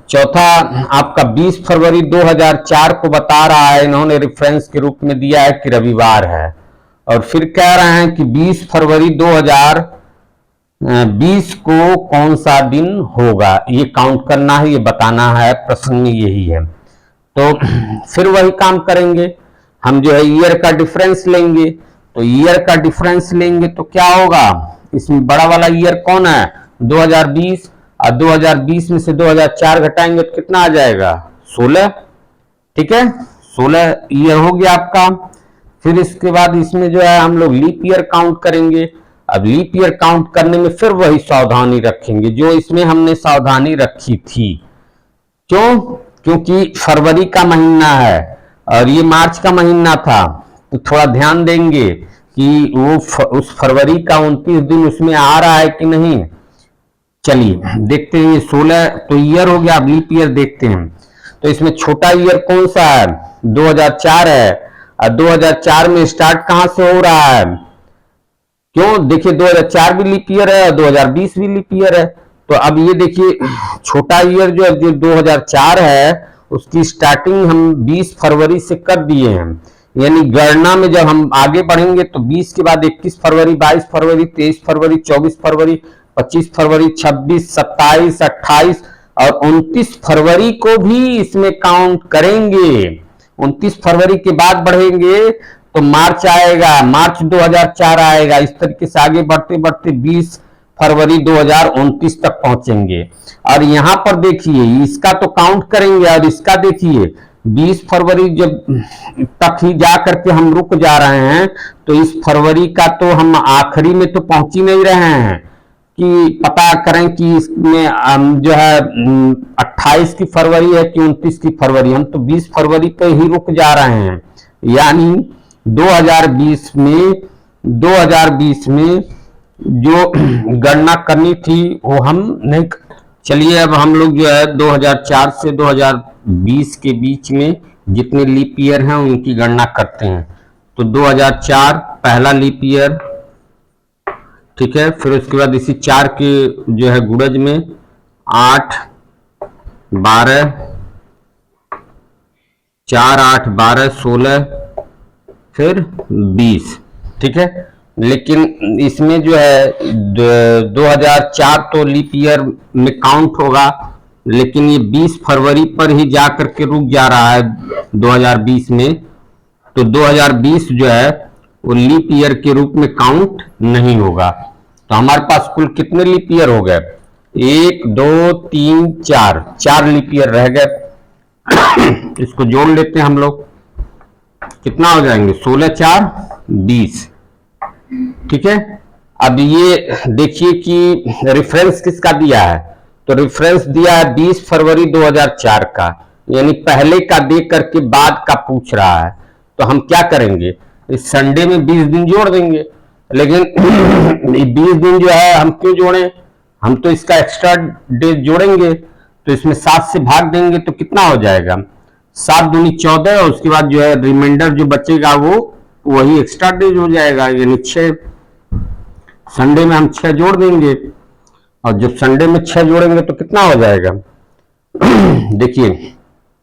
चौथा आपका 20 फरवरी 2004 को बता रहा है, इन्होंने रेफरेंस के रूप में दिया है कि रविवार है, और फिर कह रहे हैं कि 20 फरवरी 2020 को कौन सा दिन होगा, ये काउंट करना है, ये बताना है, प्रश्न में यही है। तो फिर वही काम करेंगे, हम जो है ईयर का डिफरेंस लेंगे, तो ईयर का डिफरेंस लेंगे तो क्या होगा, इसमें बड़ा वाला ईयर कौन है 2020, और 2020 में से 2004 घटाएंगे तो कितना आ जाएगा 16। ठीक है, 16 ईयर हो गया आपका। फिर इसके बाद इसमें जो है हम लोग लीप ईयर काउंट करेंगे। अब लीप ईयर काउंट करने में फिर वही सावधानी रखेंगे जो इसमें हमने सावधानी रखी थी। क्यों? क्योंकि फरवरी का महीना है और ये मार्च का महीना था, तो थोड़ा ध्यान देंगे कि वो उस फरवरी का 29 दिन उसमें आ रहा है कि नहीं। चलिए देखते हैं, ये 16 तो ईयर हो गया। अब लीप ईयर देखते हैं, तो इसमें छोटा ईयर कौन सा है 2004 है, और 2004 में स्टार्ट कहां से हो रहा है, क्यों देखिए 2004 भी लीप ईयर है और 2020 भी लीप ईयर है। तो अब ये देखिए छोटा ईयर जो 2004 है उसकी स्टार्टिंग हम 20 फरवरी से कर दिए हैं, यानी गणना में जब हम आगे बढ़ेंगे तो 20 के बाद 21 फरवरी, 22 फरवरी, 23 फरवरी, 24 फरवरी, 25 फरवरी, 26, 27, 28 और 29 फरवरी को भी इसमें काउंट करेंगे। 29 फरवरी के बाद बढ़ेंगे तो मार्च आएगा, मार्च 2004 आएगा। इस तरीके से आगे बढ़ते बढ़ते 20 फरवरी 2029 तक पहुंचेंगे। और यहां पर देखिए इसका तो काउंट करेंगे, और इसका देखिए 20 फरवरी जब तक ही जा करके हम रुक जा रहे हैं, तो इस फरवरी का तो हम आखिरी में तो पहुंच ही नहीं रहे हैं कि पता करें कि इसमें जो है 28 की फरवरी है कि 29 की फरवरी, हम तो 20 फरवरी पे ही रुक जा रहे हैं। यानी 2020 में जो गणना करनी थी वो हम नहीं। चलिए अब हम लोग जो है 2004 से 2020 के बीच में जितने लीप ईयर हैं उनकी गणना करते हैं। तो 2004 पहला लीप ईयर, ठीक है। फिर उसके बाद इसी 4 के जो है गुणज में 8, 12, 4, 8, 12, 16, फिर 20, ठीक है। लेकिन इसमें जो है 2004 तो लीप ईयर में काउंट होगा, लेकिन ये 20 फरवरी पर ही जा करके रुक जा रहा है 2020 में। तो 2020 जो है वो लीप ईयर के रूप में काउंट नहीं होगा। तो हमारे पास कुल कितने लीप ईयर हो गए, 1, 2, 3, 4 लीप ईयर रह गए। इसको जोड़ लेते हैं हम लोग, कितना हो जाएंगे 16, 4, 20, ठीक है। अब ये देखिए कि रेफरेंस किसका दिया है, तो रेफरेंस दिया है 20 फरवरी 2004 का, यानी पहले का दे करके बाद का पूछ रहा है। तो हम क्या करेंगे, इस संडे में 20 दिन जोड़ देंगे। लेकिन 20 दिन जो है हम क्यों जोड़ें, हम तो इसका एक्स्ट्रा डे जोड़ेंगे, तो इसमें 7 से भाग देंगे तो कितना हो जाएगा 7 दूनी 14, और उसके बाद जो है रिमाइंडर जो बचेगा वो वही एक्स्ट्रा डेज हो जाएगा, यानी 6। संडे में हम 6 जोड़ देंगे, और जब संडे में 6 जोड़ेंगे तो कितना हो जाएगा देखिए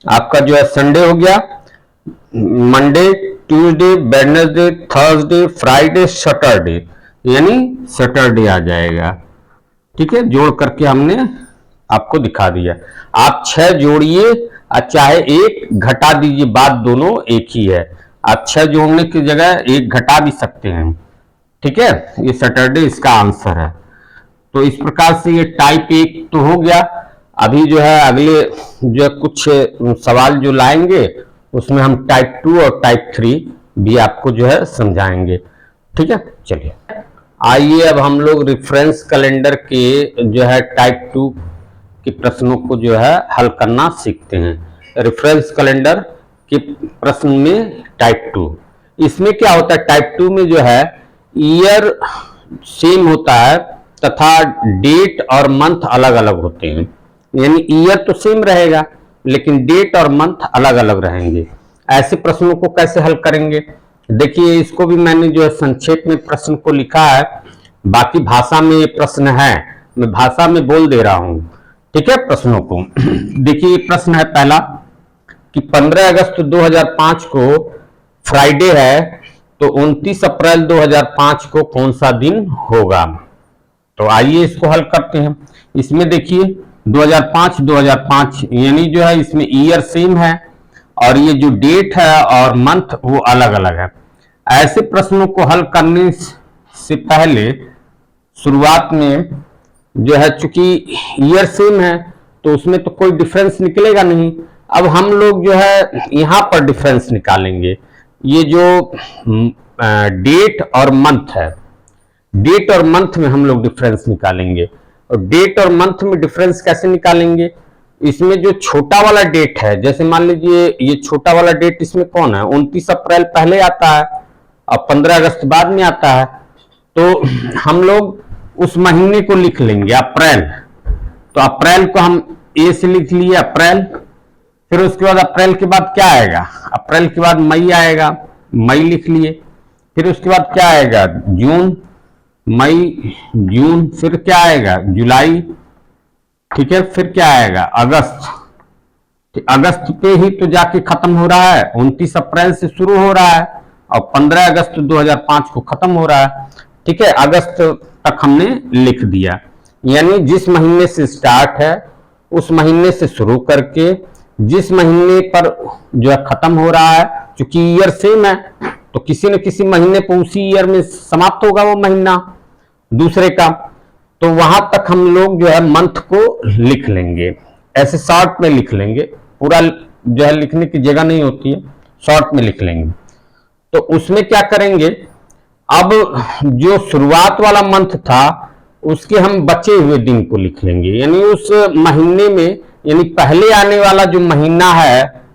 आपका जो है संडे हो गया, Monday, Tuesday, Wednesday, Thursday, Friday, Saturday, यानी सैटरडे आ जाएगा। ठीक है, जोड़ करके हमने आपको दिखा दिया। आप 6 जोड़िए और चाहे 1 घटा दीजिए, बात दोनों एक ही है। आप 6 जोड़ने की जगह 1 घटा भी सकते हैं। ठीक है, ये सैटरडे इसका आंसर है। तो इस प्रकार से ये टाइप 1 तो हो गया। अभी जो है अगले जो है कुछ सवाल जो लाएंगे उसमें हम टाइप 2 और टाइप 3 भी आपको जो है समझाएंगे। ठीक है, चलिए आइए अब हम लोग रेफरेंस कैलेंडर के जो है टाइप 2 के प्रश्नों को जो है हल करना सीखते हैं। रेफरेंस कैलेंडर के प्रश्न में टाइप 2, इसमें क्या होता है, टाइप 2 में जो है ईयर सेम होता है तथा डेट और मंथ अलग अलग होते हैं। यानी ईयर तो सेम रहेगा लेकिन डेट और मंथ अलग अलग रहेंगे। ऐसे प्रश्नों को कैसे हल करेंगे, देखिए इसको भी मैंने जो है संक्षेप में प्रश्न को लिखा है, बाकी भाषा में ये प्रश्न है, मैं भाषा में बोल दे रहा हूं। ठीक है, प्रश्नों को देखिए। ये प्रश्न है पहला कि 15 अगस्त 2005 को फ्राइडे है तो 29 अप्रैल 2005 को कौन सा दिन होगा। तो आइए इसको हल करते हैं। इसमें देखिए 2005 यानी जो है इसमें ईयर सेम है और ये जो डेट है और मंथ वो अलग अलग है। ऐसे प्रश्नों को हल करने से पहले शुरुआत में जो है चूंकि ईयर सेम है तो उसमें तो कोई डिफरेंस निकलेगा नहीं। अब हम लोग जो है यहां पर डिफरेंस निकालेंगे। ये जो डेट और मंथ है, डेट और मंथ में हम लोग डिफरेंस निकालेंगे। और डेट और मंथ में डिफरेंस कैसे निकालेंगे, इसमें जो छोटा वाला डेट है, जैसे मान लीजिए ये छोटा वाला डेट इसमें कौन है, 29 अप्रैल पहले आता है और 15 अगस्त बाद में आता है। तो हम लोग उस महीने को लिख लेंगे अप्रैल। तो अप्रैल को हम ए से लिख लिए अप्रैल। फिर उसके बाद अप्रैल के बाद क्या आएगा, अप्रैल के बाद मई आएगा, मई लिख लिए। फिर उसके बाद क्या आएगा, जून, मई, जून। फिर क्या आएगा, जुलाई। ठीक है, फिर क्या आएगा, अगस्त। अगस्त पे ही तो जाके खत्म हो रहा है, 29 अप्रैल से शुरू हो रहा है और 15 अगस्त 2005 को खत्म हो रहा है। ठीक है, अगस्त तक हमने लिख दिया। यानी जिस महीने से स्टार्ट है उस महीने से शुरू करके जिस महीने पर जो है खत्म हो रहा है, क्योंकि ईयर सेम है तो किसी न किसी महीने पर उसी ईयर में समाप्त होगा वो महीना दूसरे का, तो वहां तक हम लोग जो है मंथ को लिख लेंगे। ऐसे शॉर्ट में लिख लेंगे, पूरा जो है लिखने की जगह नहीं होती है, शॉर्ट में लिख लेंगे। तो उसमें क्या करेंगे, अब जो शुरुआत वाला मंथ था उसके हम बचे हुए दिन को लिख लेंगे। यानी उस महीने में, यानी पहले आने वाला जो महीना है,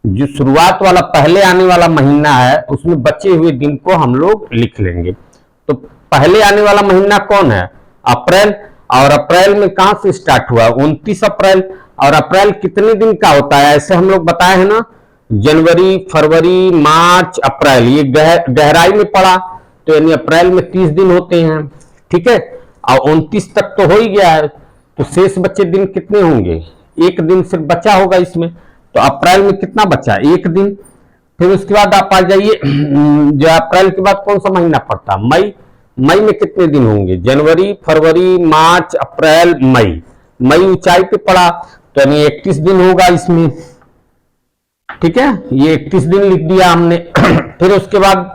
जो शुरुआत वाला पहले आने वाला महीना है, उसमें बचे हुए दिन को हम लोग लिख लेंगे। तो पहले आने वाला महीना कौन है, अप्रैल। और अप्रैल में कहां से स्टार्ट हुआ, 29 अप्रैल। और अप्रैल कितने दिन का होता है, ऐसे हम लोग बताए हैं ना, जनवरी, फरवरी, मार्च, अप्रैल, ये गहराई में पड़ा तो यानी अप्रैल में 30 दिन होते हैं। ठीक है, और 29 तक तो हो ही गया है, तो शेष बचे दिन कितने होंगे, एक दिन सिर्फ बचा होगा इसमें। तो अप्रैल में कितना बचा, एक दिन। फिर उसके बाद आप आ जाइए, जो अप्रैल के बाद कौन सा महीना पड़ता, मई। मई में कितने दिन होंगे, जनवरी, फरवरी, मार्च, अप्रैल, मई। मई ऊंचाई पे पड़ा तो यानी 31 दिन होगा इसमें। ठीक है, ये 31 दिन लिख दिया हमने। फिर उसके बाद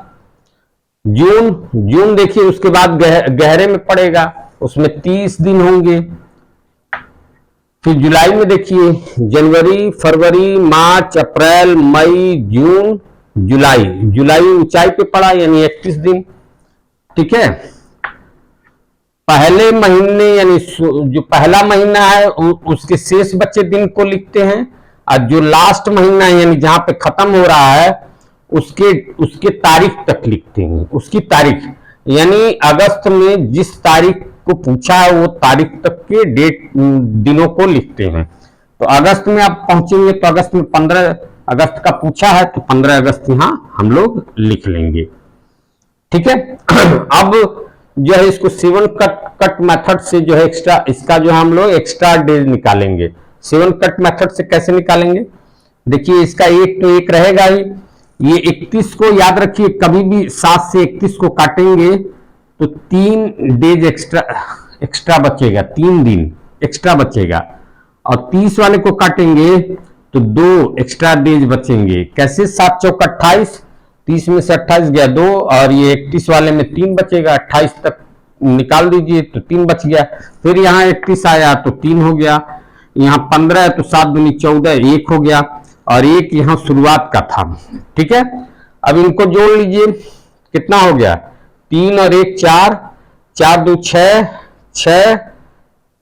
जून। जून देखिए उसके बाद गहरे में पड़ेगा, उसमें 30 दिन होंगे। फिर जुलाई में देखिए, जनवरी, फरवरी, मार्च, अप्रैल, मई, जून, जुलाई। जुलाई ऊंचाई पे पड़ा यानी 31 दिन। ठीक है, पहले महीने यानी जो पहला महीना है उसके शेष बचे दिन को लिखते हैं, और जो लास्ट महीना है यानी जहां पे खत्म हो रहा है उसके तारीख तक लिखते हैं, उसकी तारीख। यानी अगस्त में जिस तारीख को पूछा है वो तारीख तक के दिनों को लिखते हैं। तो अगस्त में आप पहुंचेंगे तो अगस्त में 15 अगस्त का पूछा है तो 15 अगस्त यहां हम लोग लिख लेंगे। ठीक है, अब जो है इसको 7 कट मेथड से जो है एक्स्ट्रा, इसका जो हम लोग एक्स्ट्रा डे निकालेंगे। 7 कट मेथड से कैसे निकालेंगे, देखिए इसका 1 तो 1 रहेगा ही। ये 31 को याद रखिए, कभी भी 7 से 31 को काटेंगे तो 3 डेज एक्स्ट्रा बचेगा, 3 दिन एक्स्ट्रा बचेगा। और 30 वाले को काटेंगे तो 2 एक्स्ट्रा डेज बचेंगे। कैसे? 7 चौक 28, 30 में से 28 गया 2, और ये 31 वाले में 3 बचेगा, 28 तक निकाल दीजिए तो 3 बच गया। फिर यहाँ 31 आया तो 3 हो गया, यहाँ 15 है तो 7 दूनी 14, 1 हो गया, और 1 यहाँ शुरुआत का था। ठीक है, अब इनको जोड़ लीजिए, कितना हो गया? 3 और 1 4, 4 2 6, 6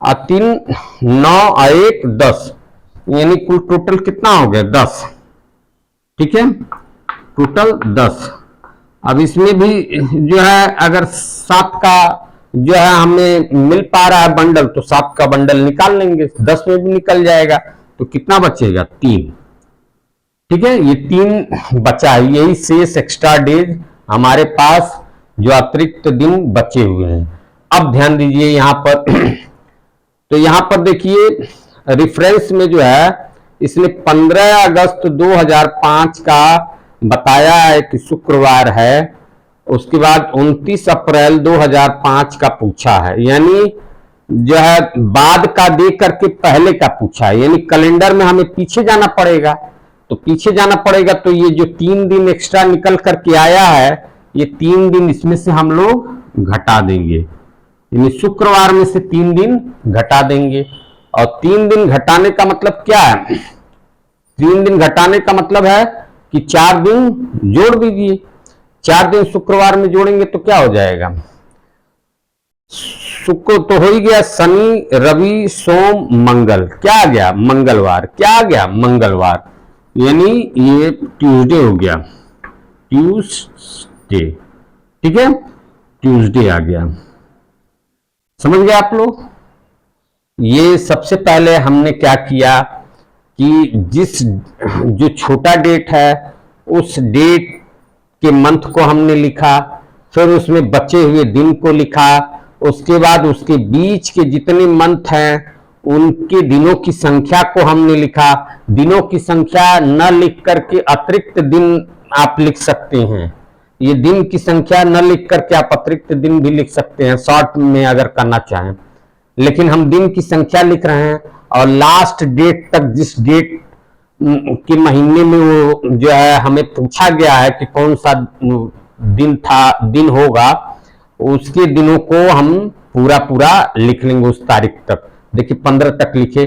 और 3 9 और 1 10, यानी कुल टोटल कितना हो गया? 10। ठीक है, टोटल 10। अब इसमें भी जो है अगर 7 का जो है हमें मिल पा रहा है बंडल, तो 7 का बंडल निकाल लेंगे, 10 में भी निकल जाएगा, तो कितना बचेगा? 3। ठीक है, ये 3 बचा है, यही शेष एक्स्ट्रा डेज हमारे पास जो अतिरिक्त दिन बचे हुए हैं। अब ध्यान दीजिए यहां पर तो यहां पर देखिए रेफरेंस में जो है इसने 15 अगस्त 2005 का बताया है कि शुक्रवार है, उसके बाद 29 अप्रैल 2005 का पूछा है, यानी जो है बाद का दे करके पहले का पूछा है, यानी कैलेंडर में हमें पीछे जाना पड़ेगा। तो पीछे जाना पड़ेगा तो ये जो 3 दिन एक्स्ट्रा निकल करके आया है, ये 3 दिन इसमें से हम लोग घटा देंगे, यानी शुक्रवार में से 3 दिन घटा देंगे। और 3 दिन घटाने का मतलब क्या है? 3 दिन घटाने का मतलब है कि 4 दिन जोड़ दीजिए। 4 दिन शुक्रवार में जोड़ेंगे तो क्या हो जाएगा? शुक्र तो हो ही गया, शनि रवि सोम मंगल, क्या आ गया? मंगलवार। क्या आ गया? मंगलवार, यानी ये ट्यूसडे हो गया, ट्यूसडे। ठीक है, ट्यूसडे आ गया। समझ गए आप लोग? ये सबसे पहले हमने क्या किया कि जो छोटा डेट है उस डेट के मंथ को हमने लिखा, फिर उसमें बचे हुए दिन को लिखा, उसके बाद उसके बीच के जितने मंथ हैं उनके दिनों की संख्या को हमने लिखा। दिनों की संख्या न लिख करके अतिरिक्त दिन आप लिख सकते हैं, ये दिन की संख्या न लिख करके आप अतिरिक्त दिन भी लिख सकते हैं शॉर्ट में अगर करना चाहें, लेकिन हम दिन की संख्या लिख रहे हैं और लास्ट डेट तक जिस डेट के महीने में वो जो है हमें पूछा गया है कि कौन सा दिन होगा, उसके दिनों को हम पूरा लिख लेंगे उस तारीख तक। देखिए 15 तक लिखे,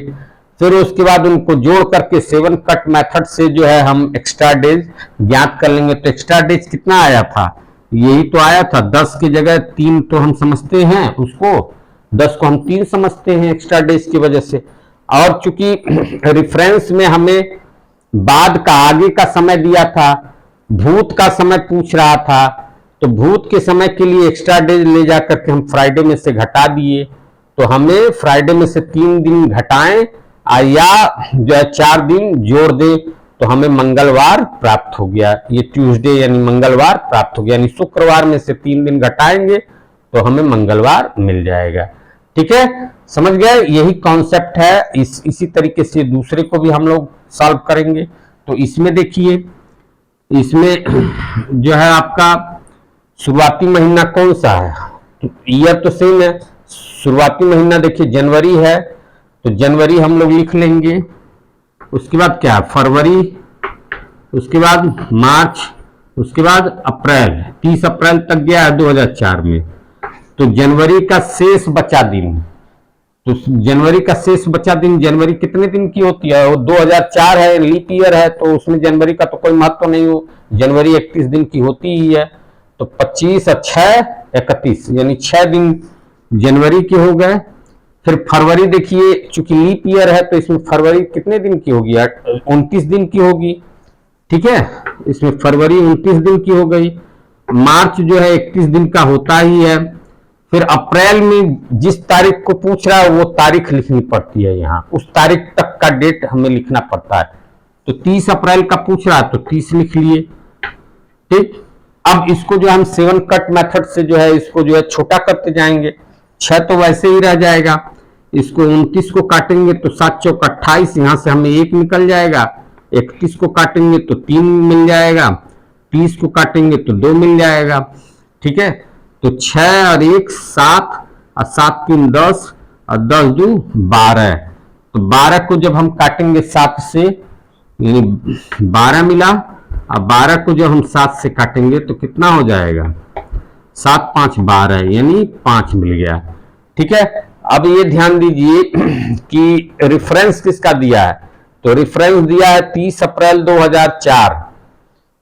फिर उसके बाद उनको जोड़ करके 7 कट मेथड से जो है हम एक्स्ट्रा डेज ज्ञात कर लेंगे। तो एक्स्ट्रा डेज कितना आया था? यही तो आया था, 10 की जगह 3 तो हम समझते हैं उसको, 10 को हम 3 समझते हैं एक्स्ट्रा डेज की वजह से। और चूंकि रेफरेंस में हमें बाद का आगे का समय दिया था, भूत का समय पूछ रहा था, तो भूत के समय के लिए एक्स्ट्रा डेज ले जाकर के हम फ्राइडे में से घटा दिए, तो हमें फ्राइडे में से 3 दिन घटाएं या जो है 4 दिन जोड़ दे तो हमें मंगलवार प्राप्त हो गया। ये ट्यूसडे यानी मंगलवार प्राप्त हो गया, यानी शुक्रवार में से 3 दिन घटाएंगे तो हमें मंगलवार मिल जाएगा। ठीक है, समझ गए? यही कॉन्सेप्ट है। इसी तरीके से दूसरे को भी हम लोग सॉल्व करेंगे। तो इसमें देखिए, इसमें जो है आपका शुरुआती महीना कौन सा है? ईयर तो सेम है, शुरुआती महीना देखिए जनवरी है, तो जनवरी हम लोग लिख लेंगे। उसके बाद क्या? फरवरी, उसके बाद मार्च, उसके बाद अप्रैल, 30 अप्रैल तक गया है 2004 में। तो जनवरी का शेष बचा दिन, तो जनवरी का शेष बचा दिन, जनवरी कितने दिन की होती है? वो 2004 है, लीप ईयर है, तो उसमें जनवरी का तो कोई महत्व नहीं हो, जनवरी 31 दिन की होती ही है। तो 25 और 6 31, यानी 6 दिन जनवरी के हो गए। फिर फरवरी देखिए, चूंकि लीप ईयर है तो इसमें फरवरी कितने दिन की होगी? 29 दिन की होगी। ठीक है, इसमें फरवरी 29 दिन की हो गई। मार्च जो है 31 दिन का होता ही है। फिर अप्रैल में जिस तारीख को पूछ रहा है वो तारीख लिखनी पड़ती है, यहाँ उस तारीख तक का डेट हमें लिखना पड़ता है। तो 30 अप्रैल का पूछ रहा है तो 30 लिख लिए। ठीक, अब इसको जो हम 7 कट मेथड से जो है इसको जो है छोटा करते जाएंगे। 6 तो वैसे ही रह जाएगा, इसको 29 को काटेंगे तो 7 चौक 28, यहां से हमें 1 निकल जाएगा। 31 को काटेंगे तो 3 मिल जाएगा, 30 को काटेंगे तो 2 मिल जाएगा। ठीक है, तो 6 और 1 7 और 7 3 10 और 10 2 12। तो 12 को जब हम काटेंगे 7 से, यानी 12 मिला, और 12 को जब हम 7 से काटेंगे तो कितना हो जाएगा? 7 5 12, यानी 5 मिल गया। ठीक है, अब ये ध्यान दीजिए कि रेफरेंस किसका दिया है। तो रेफरेंस दिया है 30 अप्रैल 2004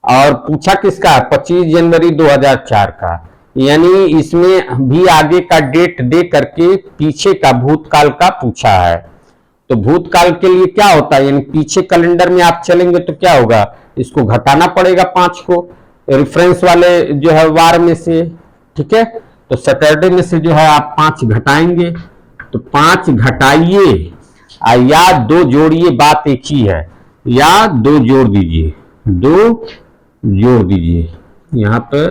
और पूछा किसका है? 25 जनवरी 2004 का। यानी इसमें भी आगे का डेट दे करके पीछे का भूतकाल का पूछा है। तो भूतकाल के लिए क्या होता है, यानी पीछे कैलेंडर में आप चलेंगे तो क्या होगा? इसको घटाना पड़ेगा 5 को रेफरेंस वाले जो है वार में से। ठीक है, तो सैटरडे में से जो है आप 5 घटाएंगे, तो 5 घटाइए या 2 जोड़िए, बात एक ही है, या 2 जोड़ दीजिए, 2 जोड़ दीजिए, यहां पे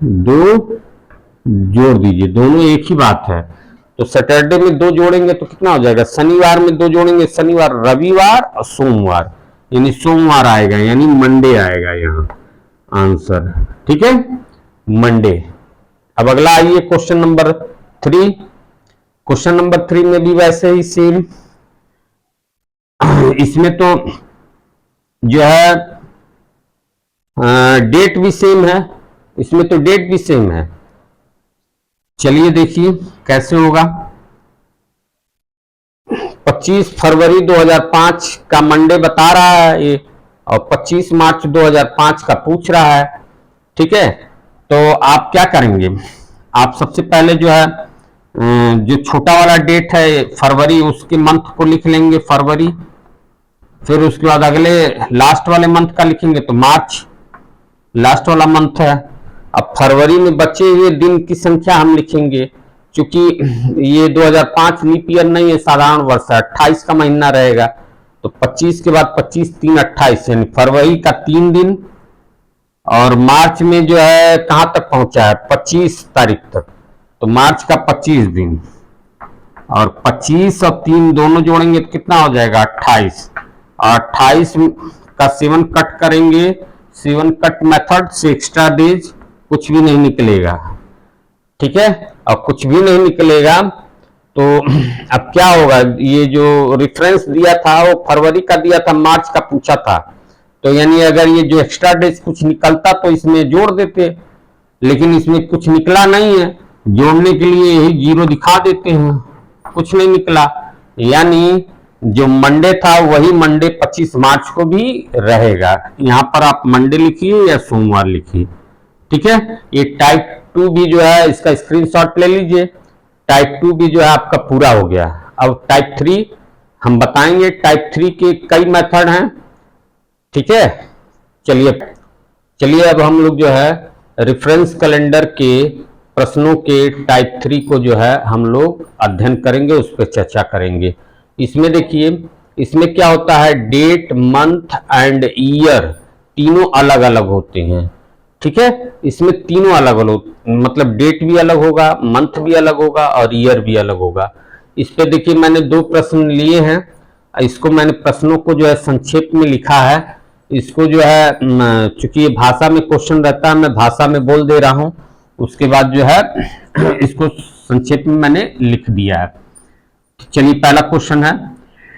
2 जोड़ दीजिए, दोनों एक ही बात है। तो सैटरडे में 2 जोड़ेंगे तो कितना हो जाएगा? शनिवार में 2 जोड़ेंगे, शनिवार, रविवार और सोमवार, यानी सोमवार आएगा, यानी मंडे आएगा यहाँ आंसर। ठीक है, मंडे। अब अगला आइए क्वेश्चन नंबर 3। क्वेश्चन नंबर 3 में भी वैसे ही सेम, इसमें तो जो है डेट भी सेम है, इसमें तो डेट भी सेम है। चलिए देखिए कैसे होगा। 25 फरवरी 2005 का मंडे बता रहा है ये, और 25 मार्च 2005 का पूछ रहा है। ठीक है, तो आप क्या करेंगे? आप सबसे पहले जो है जो छोटा वाला डेट है फरवरी, उसके मंथ को लिख लेंगे फरवरी, फिर उसके बाद अगले लास्ट वाले मंथ का लिखेंगे तो मार्च लास्ट वाला मंथ है। अब फरवरी में बचे हुए दिन की संख्या हम लिखेंगे, क्योंकि ये 2005 लीप ईयर नहीं है, साधारण वर्ष है, 28 का महीना रहेगा। तो 25 के बाद 25 3 28, यानी फरवरी का 3 दिन, और मार्च में जो है कहां तक पहुंचा है? 25 तारीख तक, तो मार्च का 25 दिन, और 25 और 3 दोनों जोड़ेंगे तो कितना हो जाएगा? 28, और 28 का 7 कट करेंगे, 7 कट मेथड से एक्स्ट्रा डेज कुछ भी नहीं निकलेगा। ठीक है, और कुछ भी नहीं निकलेगा तो अब क्या होगा? ये जो रेफरेंस दिया था वो फरवरी का दिया था, मार्च का पूछा था, तो यानी अगर ये जो एक्स्ट्रा डेज कुछ निकलता तो इसमें जोड़ देते, लेकिन इसमें कुछ निकला नहीं है, जोड़ने के लिए यही 0 दिखा देते हैं, कुछ नहीं निकला। यानी जो मंडे था वही मंडे 25 मार्च को भी रहेगा। यहां पर आप मंडे लिखिए या सोमवार लिखिए। ठीक है, ये टाइप 2 भी जो है इसका स्क्रीनशॉट ले लीजिए। टाइप 2 भी जो है आपका पूरा हो गया। अब टाइप 3 हम बताएंगे। टाइप 3 के कई मेथड हैं। ठीक है, चलिए अब हम लोग जो है रेफरेंस कैलेंडर के प्रश्नों के टाइप 3 को जो है हम लोग अध्ययन करेंगे, उस पर चर्चा करेंगे। इसमें देखिए, इसमें क्या होता है? डेट, मंथ एंड ईयर तीनों अलग अलग होते हैं। ठीक है, इसमें तीनों अलग अलग, मतलब डेट भी अलग होगा, मंथ भी अलग होगा और ईयर भी अलग होगा। इस पे देखिए मैंने 2 प्रश्न लिए हैं, इसको मैंने प्रश्नों को जो है संक्षेप में लिखा है। इसको जो है चूंकि ये भाषा में क्वेश्चन रहता है, मैं भाषा में बोल दे रहा हूं, उसके बाद जो है इसको संक्षेप में मैंने लिख दिया है। चलिए पहला क्वेश्चन है,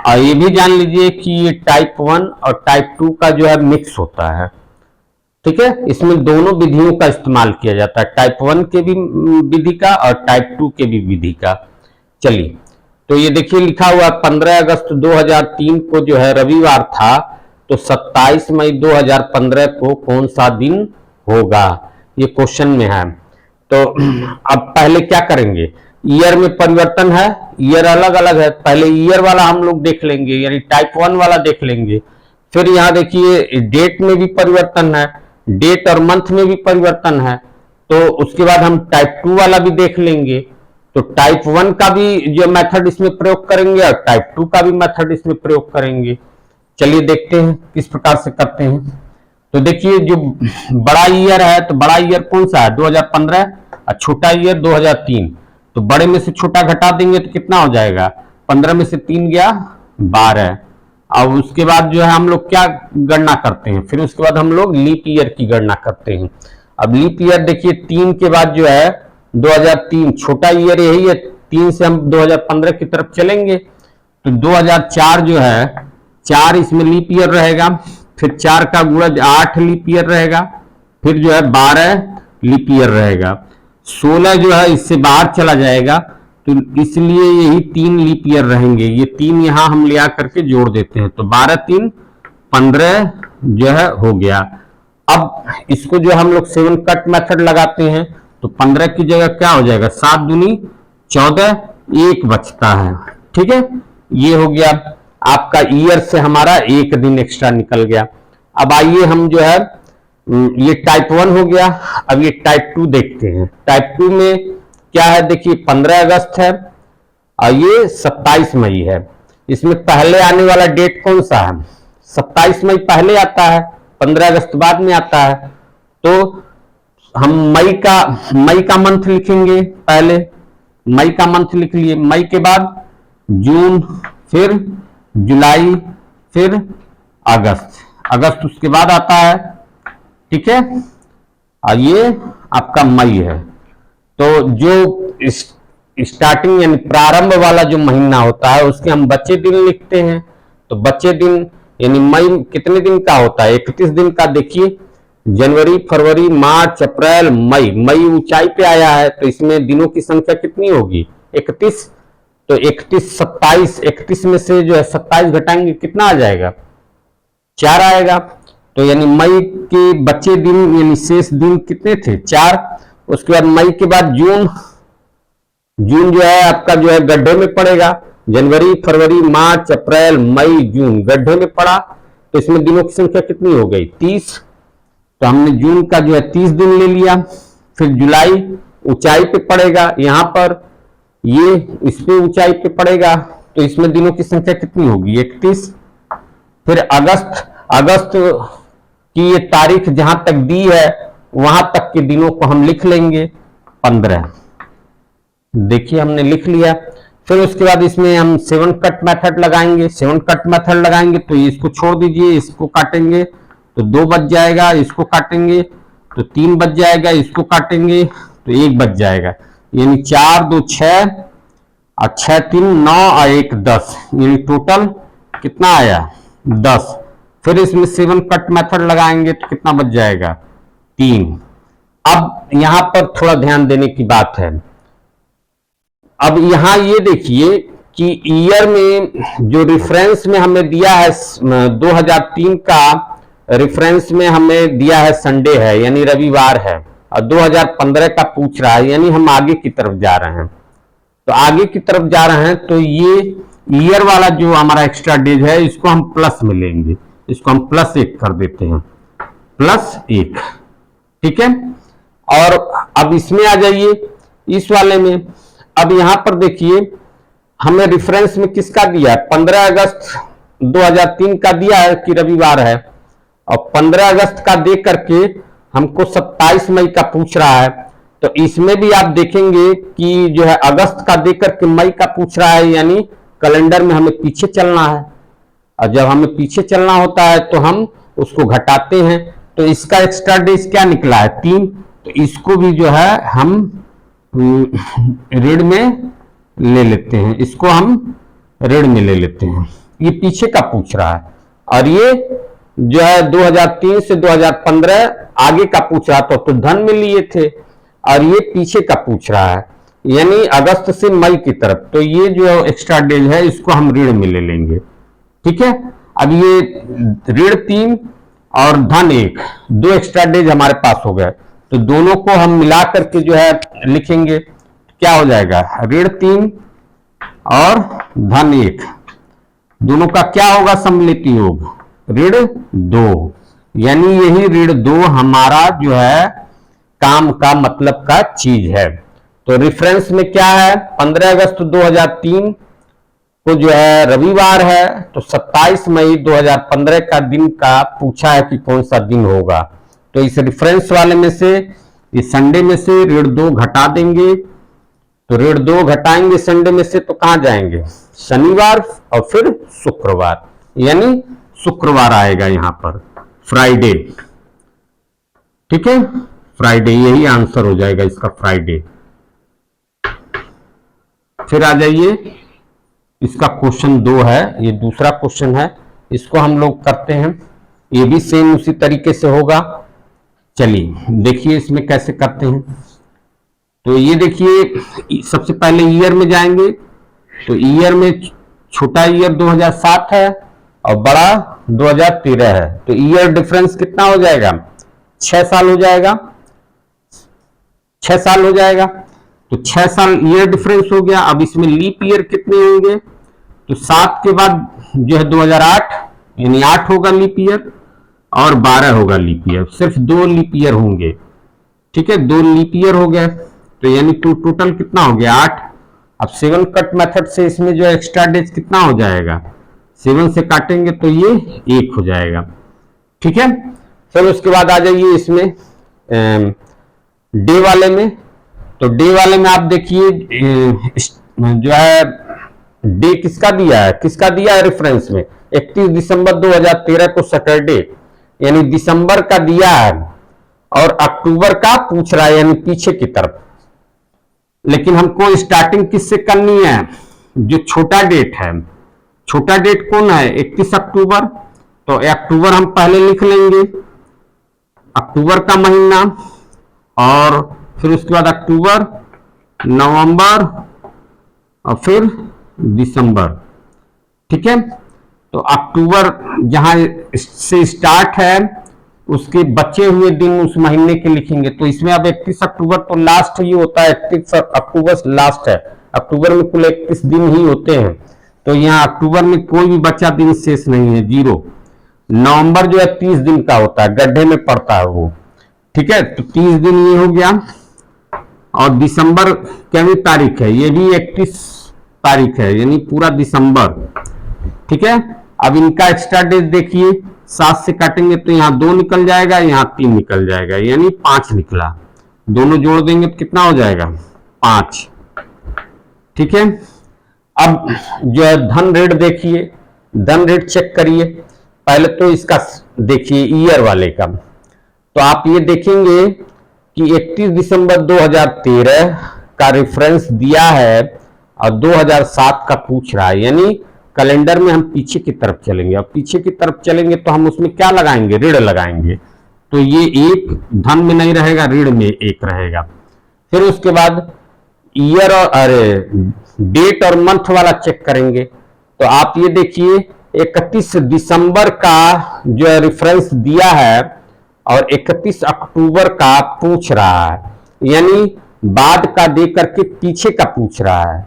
और ये भी जान लीजिए कि ये टाइप 1 और टाइप 2 का जो है मिक्स होता है। ठीक है, इसमें दोनों विधियों का इस्तेमाल किया जाता है, टाइप 1 के भी विधि का और टाइप 2 के भी विधि का। चलिए, तो ये देखिए लिखा हुआ 15 अगस्त 2003 को जो है रविवार था, तो 27 मई 2015 को कौन सा दिन होगा? ये क्वेश्चन में है। तो अब पहले क्या करेंगे? ईयर में परिवर्तन है, ईयर अलग अलग है, पहले ईयर वाला हम लोग देख लेंगे, यानी टाइप 1 वाला देख लेंगे। फिर यहाँ देखिए डेट में भी परिवर्तन है, डेट और मंथ में भी परिवर्तन है, तो उसके बाद हम टाइप 2 वाला भी देख लेंगे। तो टाइप 1 का भी जो मेथड इसमें प्रयोग करेंगे और टाइप 2 का भी मेथड इसमें प्रयोग करेंगे। चलिए देखते हैं किस प्रकार से करते हैं। तो देखिए जो बड़ा ईयर है, तो बड़ा ईयर कौन सा है? 2015, और छोटा ईयर 2003। तो बड़े में से छोटा घटा देंगे तो कितना हो जाएगा? 15 में से 3 गया 12। अब उसके बाद जो है हम लोग क्या गणना करते हैं? फिर उसके बाद हम लोग लीप ईयर की गणना करते हैं। अब लीप ईयर देखिए 3 के बाद जो है 2003 छोटा ईयर यही है, 3 से हम 2015 की तरफ चलेंगे तो 2004 जो है 4 इसमें लीप ईयर रहेगा, फिर 4 का गुणा 8 लीप ईयर रहेगा, फिर जो है 12 लीप ईयर रहेगा, 16 जो है इससे बाहर चला जाएगा तो इसलिए यही 3 लीप ईयर रहेंगे। ये 3 यहां हम ले आकर के जोड़ देते हैं तो 12 3 15 जो है हो गया। अब इसको जो हम लोग 7 कट मेथड लगाते हैं तो 15 की जगह क्या हो जाएगा 7 दूनी 14, 1 बचता है। ठीक है, ये हो गया आपका ईयर से हमारा 1 दिन एक्स्ट्रा निकल गया। अब आइए हम जो है ये टाइप 1 हो गया, अब ये टाइप 2 देखते हैं। टाइप 2 में क्या है देखिए 15 अगस्त है और ये 27 मई है। इसमें पहले आने वाला डेट कौन सा है, 27 मई पहले आता है, 15 अगस्त बाद में आता है। तो हम मई का मंथ लिखेंगे, पहले मई का मंथ लिख लिए, मई के बाद जून, फिर जुलाई, फिर अगस्त उसके बाद आता है। ठीक है, और ये आपका मई है। तो जो स्टार्टिंग यानी प्रारंभ वाला जो महीना होता है उसके हम बचे दिन लिखते हैं। तो बचे दिन यानी मई कितने दिन का होता है 31 दिन का। देखिए जनवरी, फरवरी, मार्च, अप्रैल, मई ऊंचाई पे आया है तो इसमें दिनों की संख्या कितनी होगी 31। तो 31 27, 31 में से जो है 27 घटाएंगे कितना आ जाएगा 4 आएगा। तो यानी मई के बचे दिन यानी शेष दिन कितने थे 4। उसके बाद मई के बाद जून जो है आपका जो है गड्ढे में पड़ेगा, जनवरी, फरवरी, मार्च, अप्रैल, मई, जून गड्ढे में पड़ा तो इसमें दिनों की संख्या कितनी हो गई 30। तो हमने जून का जो है 30 दिन ले लिया। फिर जुलाई ऊंचाई पे पड़ेगा, यहां पर ये इस पे ऊंचाई पे पड़ेगा तो इसमें दिनों की संख्या कितनी होगी 31। फिर अगस्त की ये तारीख जहां तक दी है वहां तक के दिनों को हम लिख लेंगे 15। देखिए हमने लिख लिया। फिर उसके बाद इसमें हम 7 कट मेथड लगाएंगे। 7 कट मेथड लगाएंगे तो इसको छोड़ दीजिए, इसको काटेंगे तो 2 बच जाएगा, इसको काटेंगे तो 3 बच जाएगा, इसको काटेंगे तो 1 बच जाएगा। यानी 4 2 6 और 6 3 9 और 1 10, यानी टोटल कितना आया 10। फिर इसमें 7 कट मेथड लगाएंगे तो कितना बच जाएगा 3। अब यहां पर थोड़ा ध्यान देने की बात है। अब यहां ये देखिए कि ईयर में जो रेफरेंस में हमें दिया है 2003 का रेफरेंस में हमें दिया है संडे है यानी रविवार है, और 2015 का पूछ रहा है यानी हम आगे की तरफ जा रहे हैं। तो आगे की तरफ जा रहे हैं तो ये ईयर वाला जो हमारा एक्स्ट्रा डेज है इसको हम प्लस में लेंगे, इसको हम +1 कर देते हैं, +1। ठीक है, और अब इसमें आ जाइए इस वाले में। अब यहां पर देखिए हमें रेफरेंस में किसका दिया है 15 अगस्त 2003 का दिया है कि रविवार है, और 15 अगस्त का दे करके हमको 27 मई का पूछ रहा है। तो इसमें भी आप देखेंगे कि जो है अगस्त का दे करके मई का पूछ रहा है, यानी कैलेंडर में हमें पीछे चलना है, और जब हमें पीछे चलना होता है तो हम उसको घटाते हैं। तो इसका एक्स्ट्रा डेज क्या निकला है 3, तो इसको भी जो है हम ऋण में ले लेते हैं, इसको हम ऋण में ले लेते हैं। ये पीछे का पूछ रहा है, और ये जो है 2003 से 2015 आगे का पूछ रहा था तो धन में लिए थे, और ये पीछे का पूछ रहा है यानी अगस्त से मई की तरफ। तो ये जो एक्स्ट्रा डेज है इसको हम ऋण में ले लेंगे। ठीक है, अब ये ऋण 3 और धन 1, 2 एक्स्ट्रा डेज हमारे पास हो गए। तो दोनों को हम मिला करके जो है लिखेंगे, क्या हो जाएगा ऋण 3 और धन 1, दोनों का क्या होगा सम्मिलित योग ऋण 2, यानी यही ऋण 2 हमारा जो है काम का मतलब का चीज है। तो रेफरेंस में क्या है 15 अगस्त 2003 को जो है रविवार है, तो 27 मई 2015 का दिन का पूछा है कि कौन सा दिन होगा। तो इस रेफरेंस वाले में से इस संडे में से ऋण 2 घटा देंगे, तो ऋण 2 घटाएंगे संडे में से तो कहां जाएंगे शनिवार और फिर शुक्रवार, यानी शुक्रवार आएगा यहां पर फ्राइडे। ठीक है, फ्राइडे, यही आंसर हो जाएगा इसका, फ्राइडे। फिर आ जाइए, इसका क्वेश्चन 2 है, ये दूसरा क्वेश्चन है, इसको हम लोग करते हैं। ये भी सेम उसी तरीके से होगा। चलिए देखिए इसमें कैसे करते हैं। तो ये देखिए, सबसे पहले ईयर में जाएंगे, तो ईयर में छोटा ईयर 2007 है और बड़ा 2013 है, तो ईयर डिफरेंस कितना हो जाएगा, 6 साल हो जाएगा, 6 साल हो जाएगा। तो 6 साल ईयर डिफरेंस हो गया। अब इसमें लीप ईयर कितने होंगे, तो 7 के बाद जो है 2008, यानी 8 होगा लीप ईयर और 12 होगा लीप ईयर, सिर्फ 2 लीप ईयर होंगे। ठीक है, 2 लीप ईयर हो गए, तो यानी टोटल कितना हो गया, 8। अब 7 कट मेथड से इसमें जो एक्स्ट्रा डेज कितना हो जाएगा, 7 से काटेंगे तो ये 1 हो जाएगा। ठीक है, फिर उसके बाद आ जाइए इसमें डे वाले में। तो डे वाले में आप देखिए जो है डे किसका दिया है, किसका दिया है रेफरेंस में, 31 दिसंबर 2013 को सैटरडे, यानी दिसंबर का दिया है और अक्टूबर का पूछ रहा है, यानी पीछे की तरफ। लेकिन हमको स्टार्टिंग किससे करनी है, जो छोटा डेट है, छोटा डेट कौन है, 31 अक्टूबर। तो अक्टूबर हम पहले लिख लेंगे, अक्टूबर का महीना, और फिर उसके बाद अक्टूबर, नवंबर और फिर दिसंबर। ठीक है, तो अक्टूबर जहां से स्टार्ट है उसके बचे हुए दिन उस महीने के लिखेंगे। तो इसमें अब 31 अक्टूबर तो लास्ट ही होता है, 31 अक्टूबर लास्ट है, अक्टूबर में कुल 31 दिन ही होते हैं, तो यहाँ अक्टूबर में कोई भी बचा दिन शेष नहीं है, 0। नवंबर जो है 30 दिन का होता है, गड्ढे में पड़ता है वो। ठीक है, तो 30 दिन ये हो गया। और दिसंबर कितनी तारीख है, ये भी 31 तारीख है, यानी पूरा दिसंबर। ठीक है, अब इनका एक्स्ट्रा डेज देखिए, 7 से काटेंगे तो यहाँ 2 निकल जाएगा, यहाँ 3 निकल जाएगा, यानी 5 निकला। दोनों जोड़ देंगे तो कितना हो जाएगा, 5। ठीक है, अब जो है धन ऋण देखिए, धन ऋण चेक करिए। पहले तो इसका देखिए ईयर वाले का, तो आप ये देखेंगे कि 31 दिसंबर 2013 का रेफरेंस दिया है और 2007 का पूछ रहा है, यानी कैलेंडर में हम पीछे की तरफ चलेंगे। और पीछे की तरफ चलेंगे तो हम उसमें क्या लगाएंगे, ऋण लगाएंगे। तो ये 1 धन में नहीं रहेगा, ऋण में 1 रहेगा। फिर उसके बाद ईयर और डेट और मंथ वाला चेक करेंगे। तो आप ये देखिए 31 दिसंबर का जो है रेफरेंस दिया है और 31 अक्टूबर का पूछ रहा है, यानी बाद का दे करके पीछे का पूछ रहा है।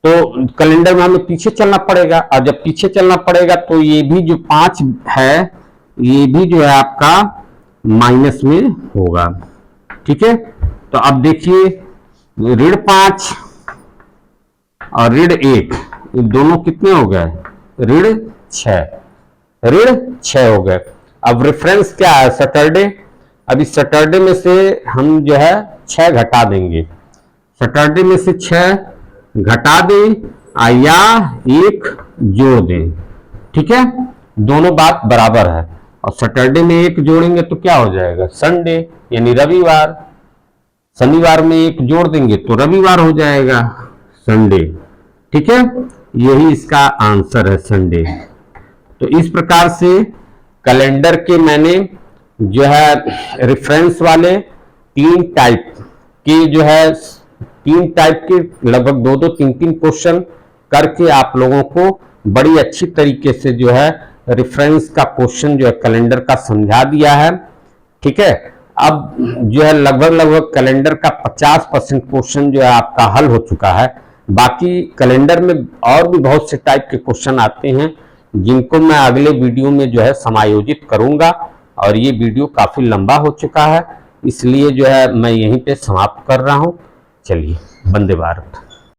तो कैलेंडर में हमें पीछे चलना पड़ेगा, और जब पीछे चलना पड़ेगा तो ये भी जो 5 है ये भी जो है आपका माइनस में होगा। ठीक है, तो अब देखिए ऋण 5 और ऋण 1, ये दोनों कितने हो गए, ऋण 6, ऋण 6 हो गए। अब रेफरेंस क्या है, सैटरडे। अब इस सैटरडे में से हम जो है 6 घटा देंगे, सैटरडे में से 6 घटा दें या 1 जोड़ दें। ठीक है, दोनों बात बराबर है। और सैटरडे में 1 जोड़ेंगे तो क्या हो जाएगा, संडे, यानी रविवार। शनिवार में 1 जोड़ देंगे तो रविवार हो जाएगा, संडे। ठीक है, यही इसका आंसर है, संडे। तो इस प्रकार से कैलेंडर के मैंने जो है रेफरेंस वाले 3 टाइप के जो है 3 टाइप के लगभग 2-2, 3-3 क्वेश्चन करके आप लोगों को बड़ी अच्छी तरीके से जो है रेफरेंस का क्वेश्चन जो है कैलेंडर का समझा दिया है। ठीक है, अब जो है लगभग कैलेंडर का 50% क्वेश्चन जो है आपका हल हो चुका है। बाकी कैलेंडर में और भी बहुत से टाइप के क्वेश्चन आते हैं जिनको मैं अगले वीडियो में जो है समायोजित करूंगा, और ये वीडियो काफी लंबा हो चुका है, इसलिए जो है मैं यहीं पे समाप्त कर रहा हूं। चलिए, वंदे भारत।